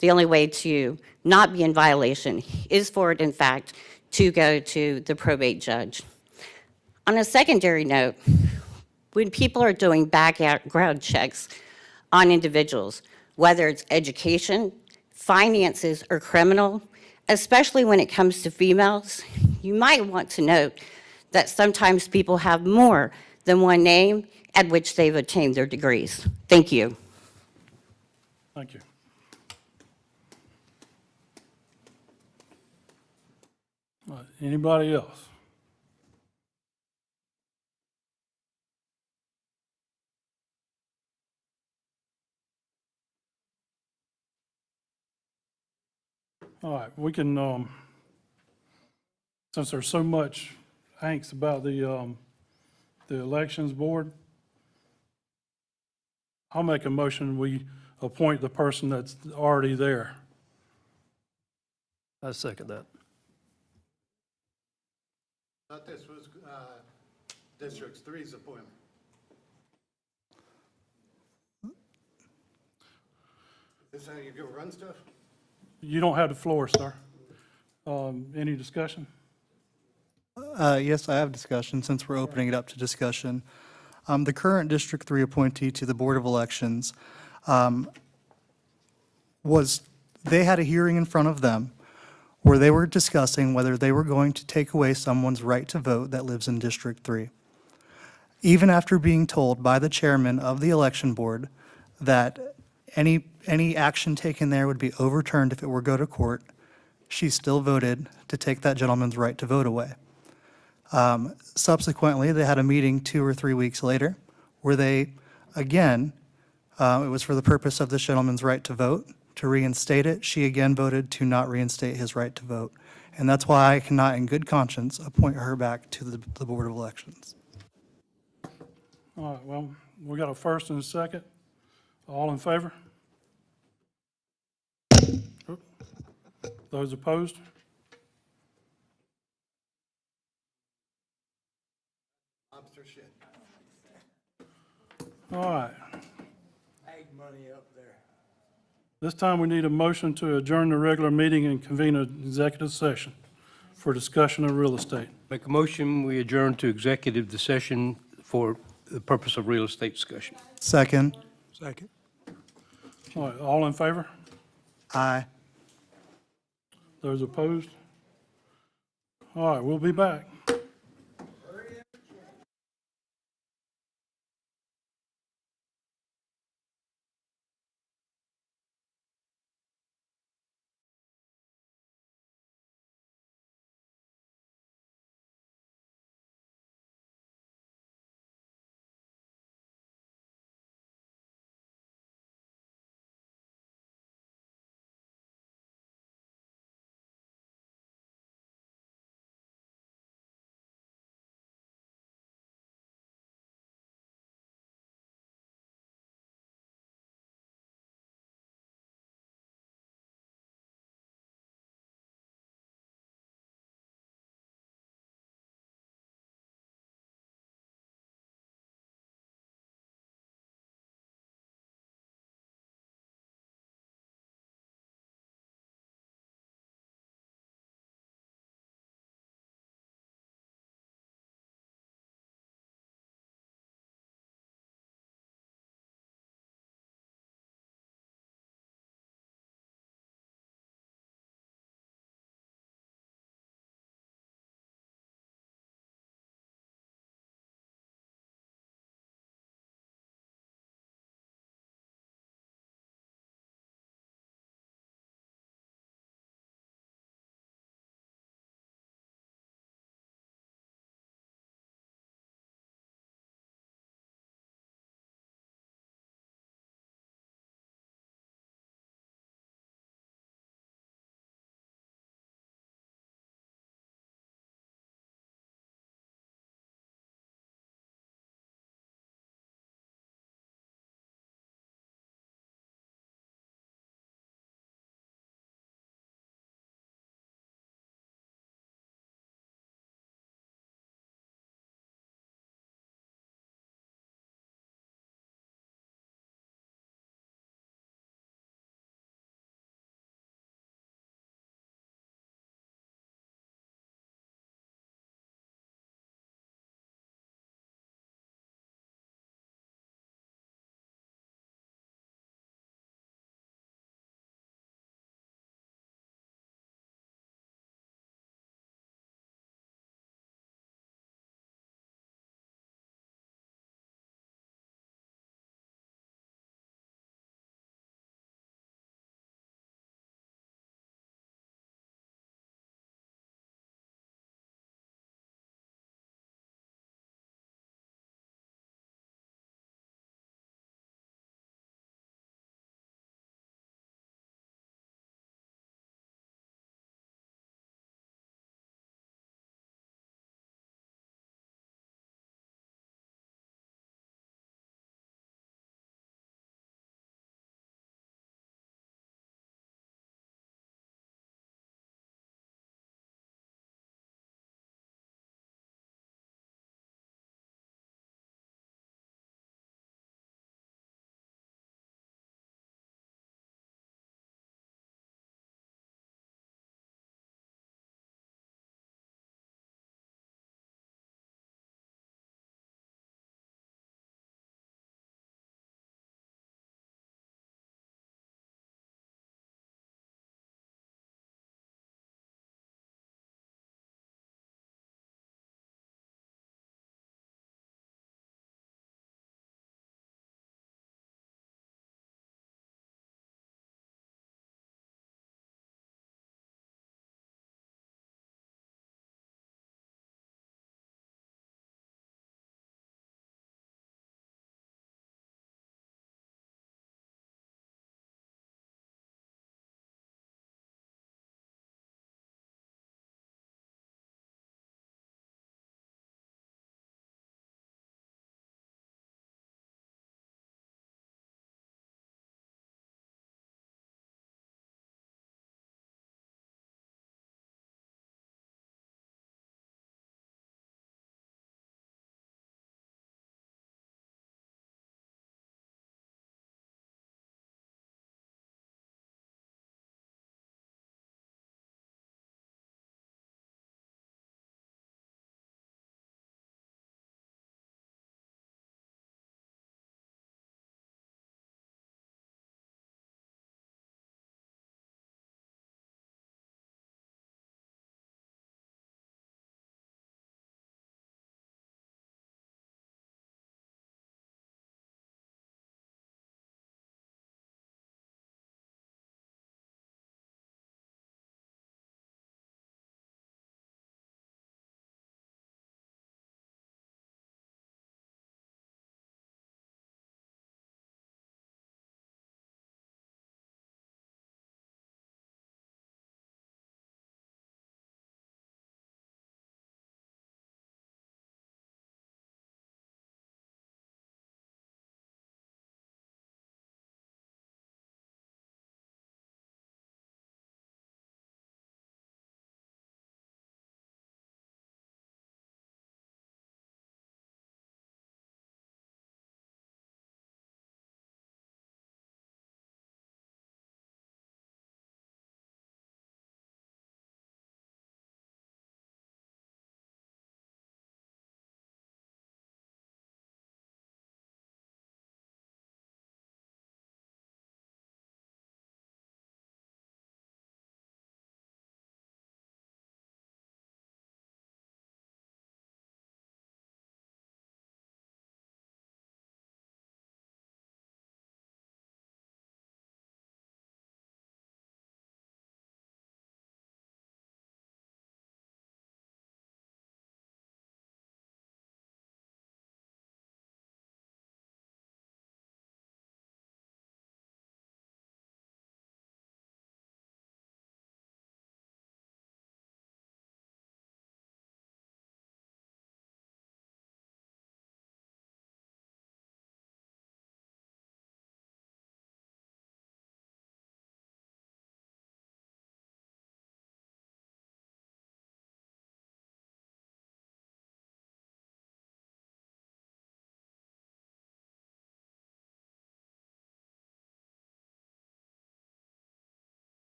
The only way to not be in violation is for it, in fact, to go to the probate judge. On a secondary note, when people are doing background checks on individuals, whether it's education, finances, or criminal, especially when it comes to females, you might want to note that sometimes people have more than one name at which they've obtained their degrees. Thank you. Thank you. All right, anybody else? All right, we can, since there's so much angst about the elections board, I'll make a motion, we appoint the person that's already there. I second that. Thought this was District 3's appointment. Is this how you go run stuff? You don't have the floor, sir. Any discussion? Yes, I have discussion, since we're opening it up to discussion. The current District 3 appointee to the Board of Elections they had a hearing in front of them where they were discussing whether they were going to take away someone's right to vote that lives in District 3. Even after being told by the chairman of the election board that any action taken there would be overturned if it were go to court, she still voted to take that gentleman's right to vote away. Subsequently, they had a meeting 2 or 3 weeks later where they, again, it was for the purpose of this gentleman's right to vote, to reinstate it. She again voted to not reinstate his right to vote. And that's why I cannot, in good conscience, appoint her back to the Board of Elections. All right, well, we got a first and a second. All in favor? Those opposed? Lobster shit. All right. Ag money up there. This time we need a motion to adjourn the regular meeting and convene an executive session for discussion of real estate. Make a motion, we adjourn to executive session for the purpose of real estate discussion. Second. Second. All right, all in favor? Aye. Those opposed? All right, we'll be back.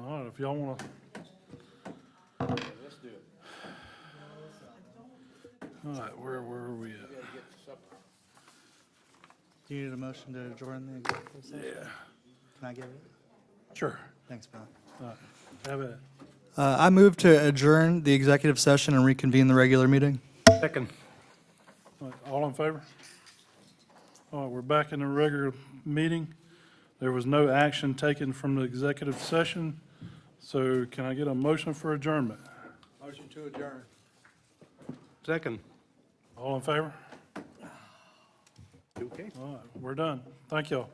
All right, if y'all want to. Let's do it. All right, where are we at? Do you need a motion to adjourn the executive session? Yeah, Can I get it? sure. Thanks, Bill. All right, have it. I move to adjourn the executive session and reconvene the regular meeting. Second. All right, all in favor? All right, we're back in the regular meeting. There was no action taken from the executive session, so can I get a motion for adjournment? Motion to adjourn. Second. All in favor? Okay. All right, we're done. Thank y'all.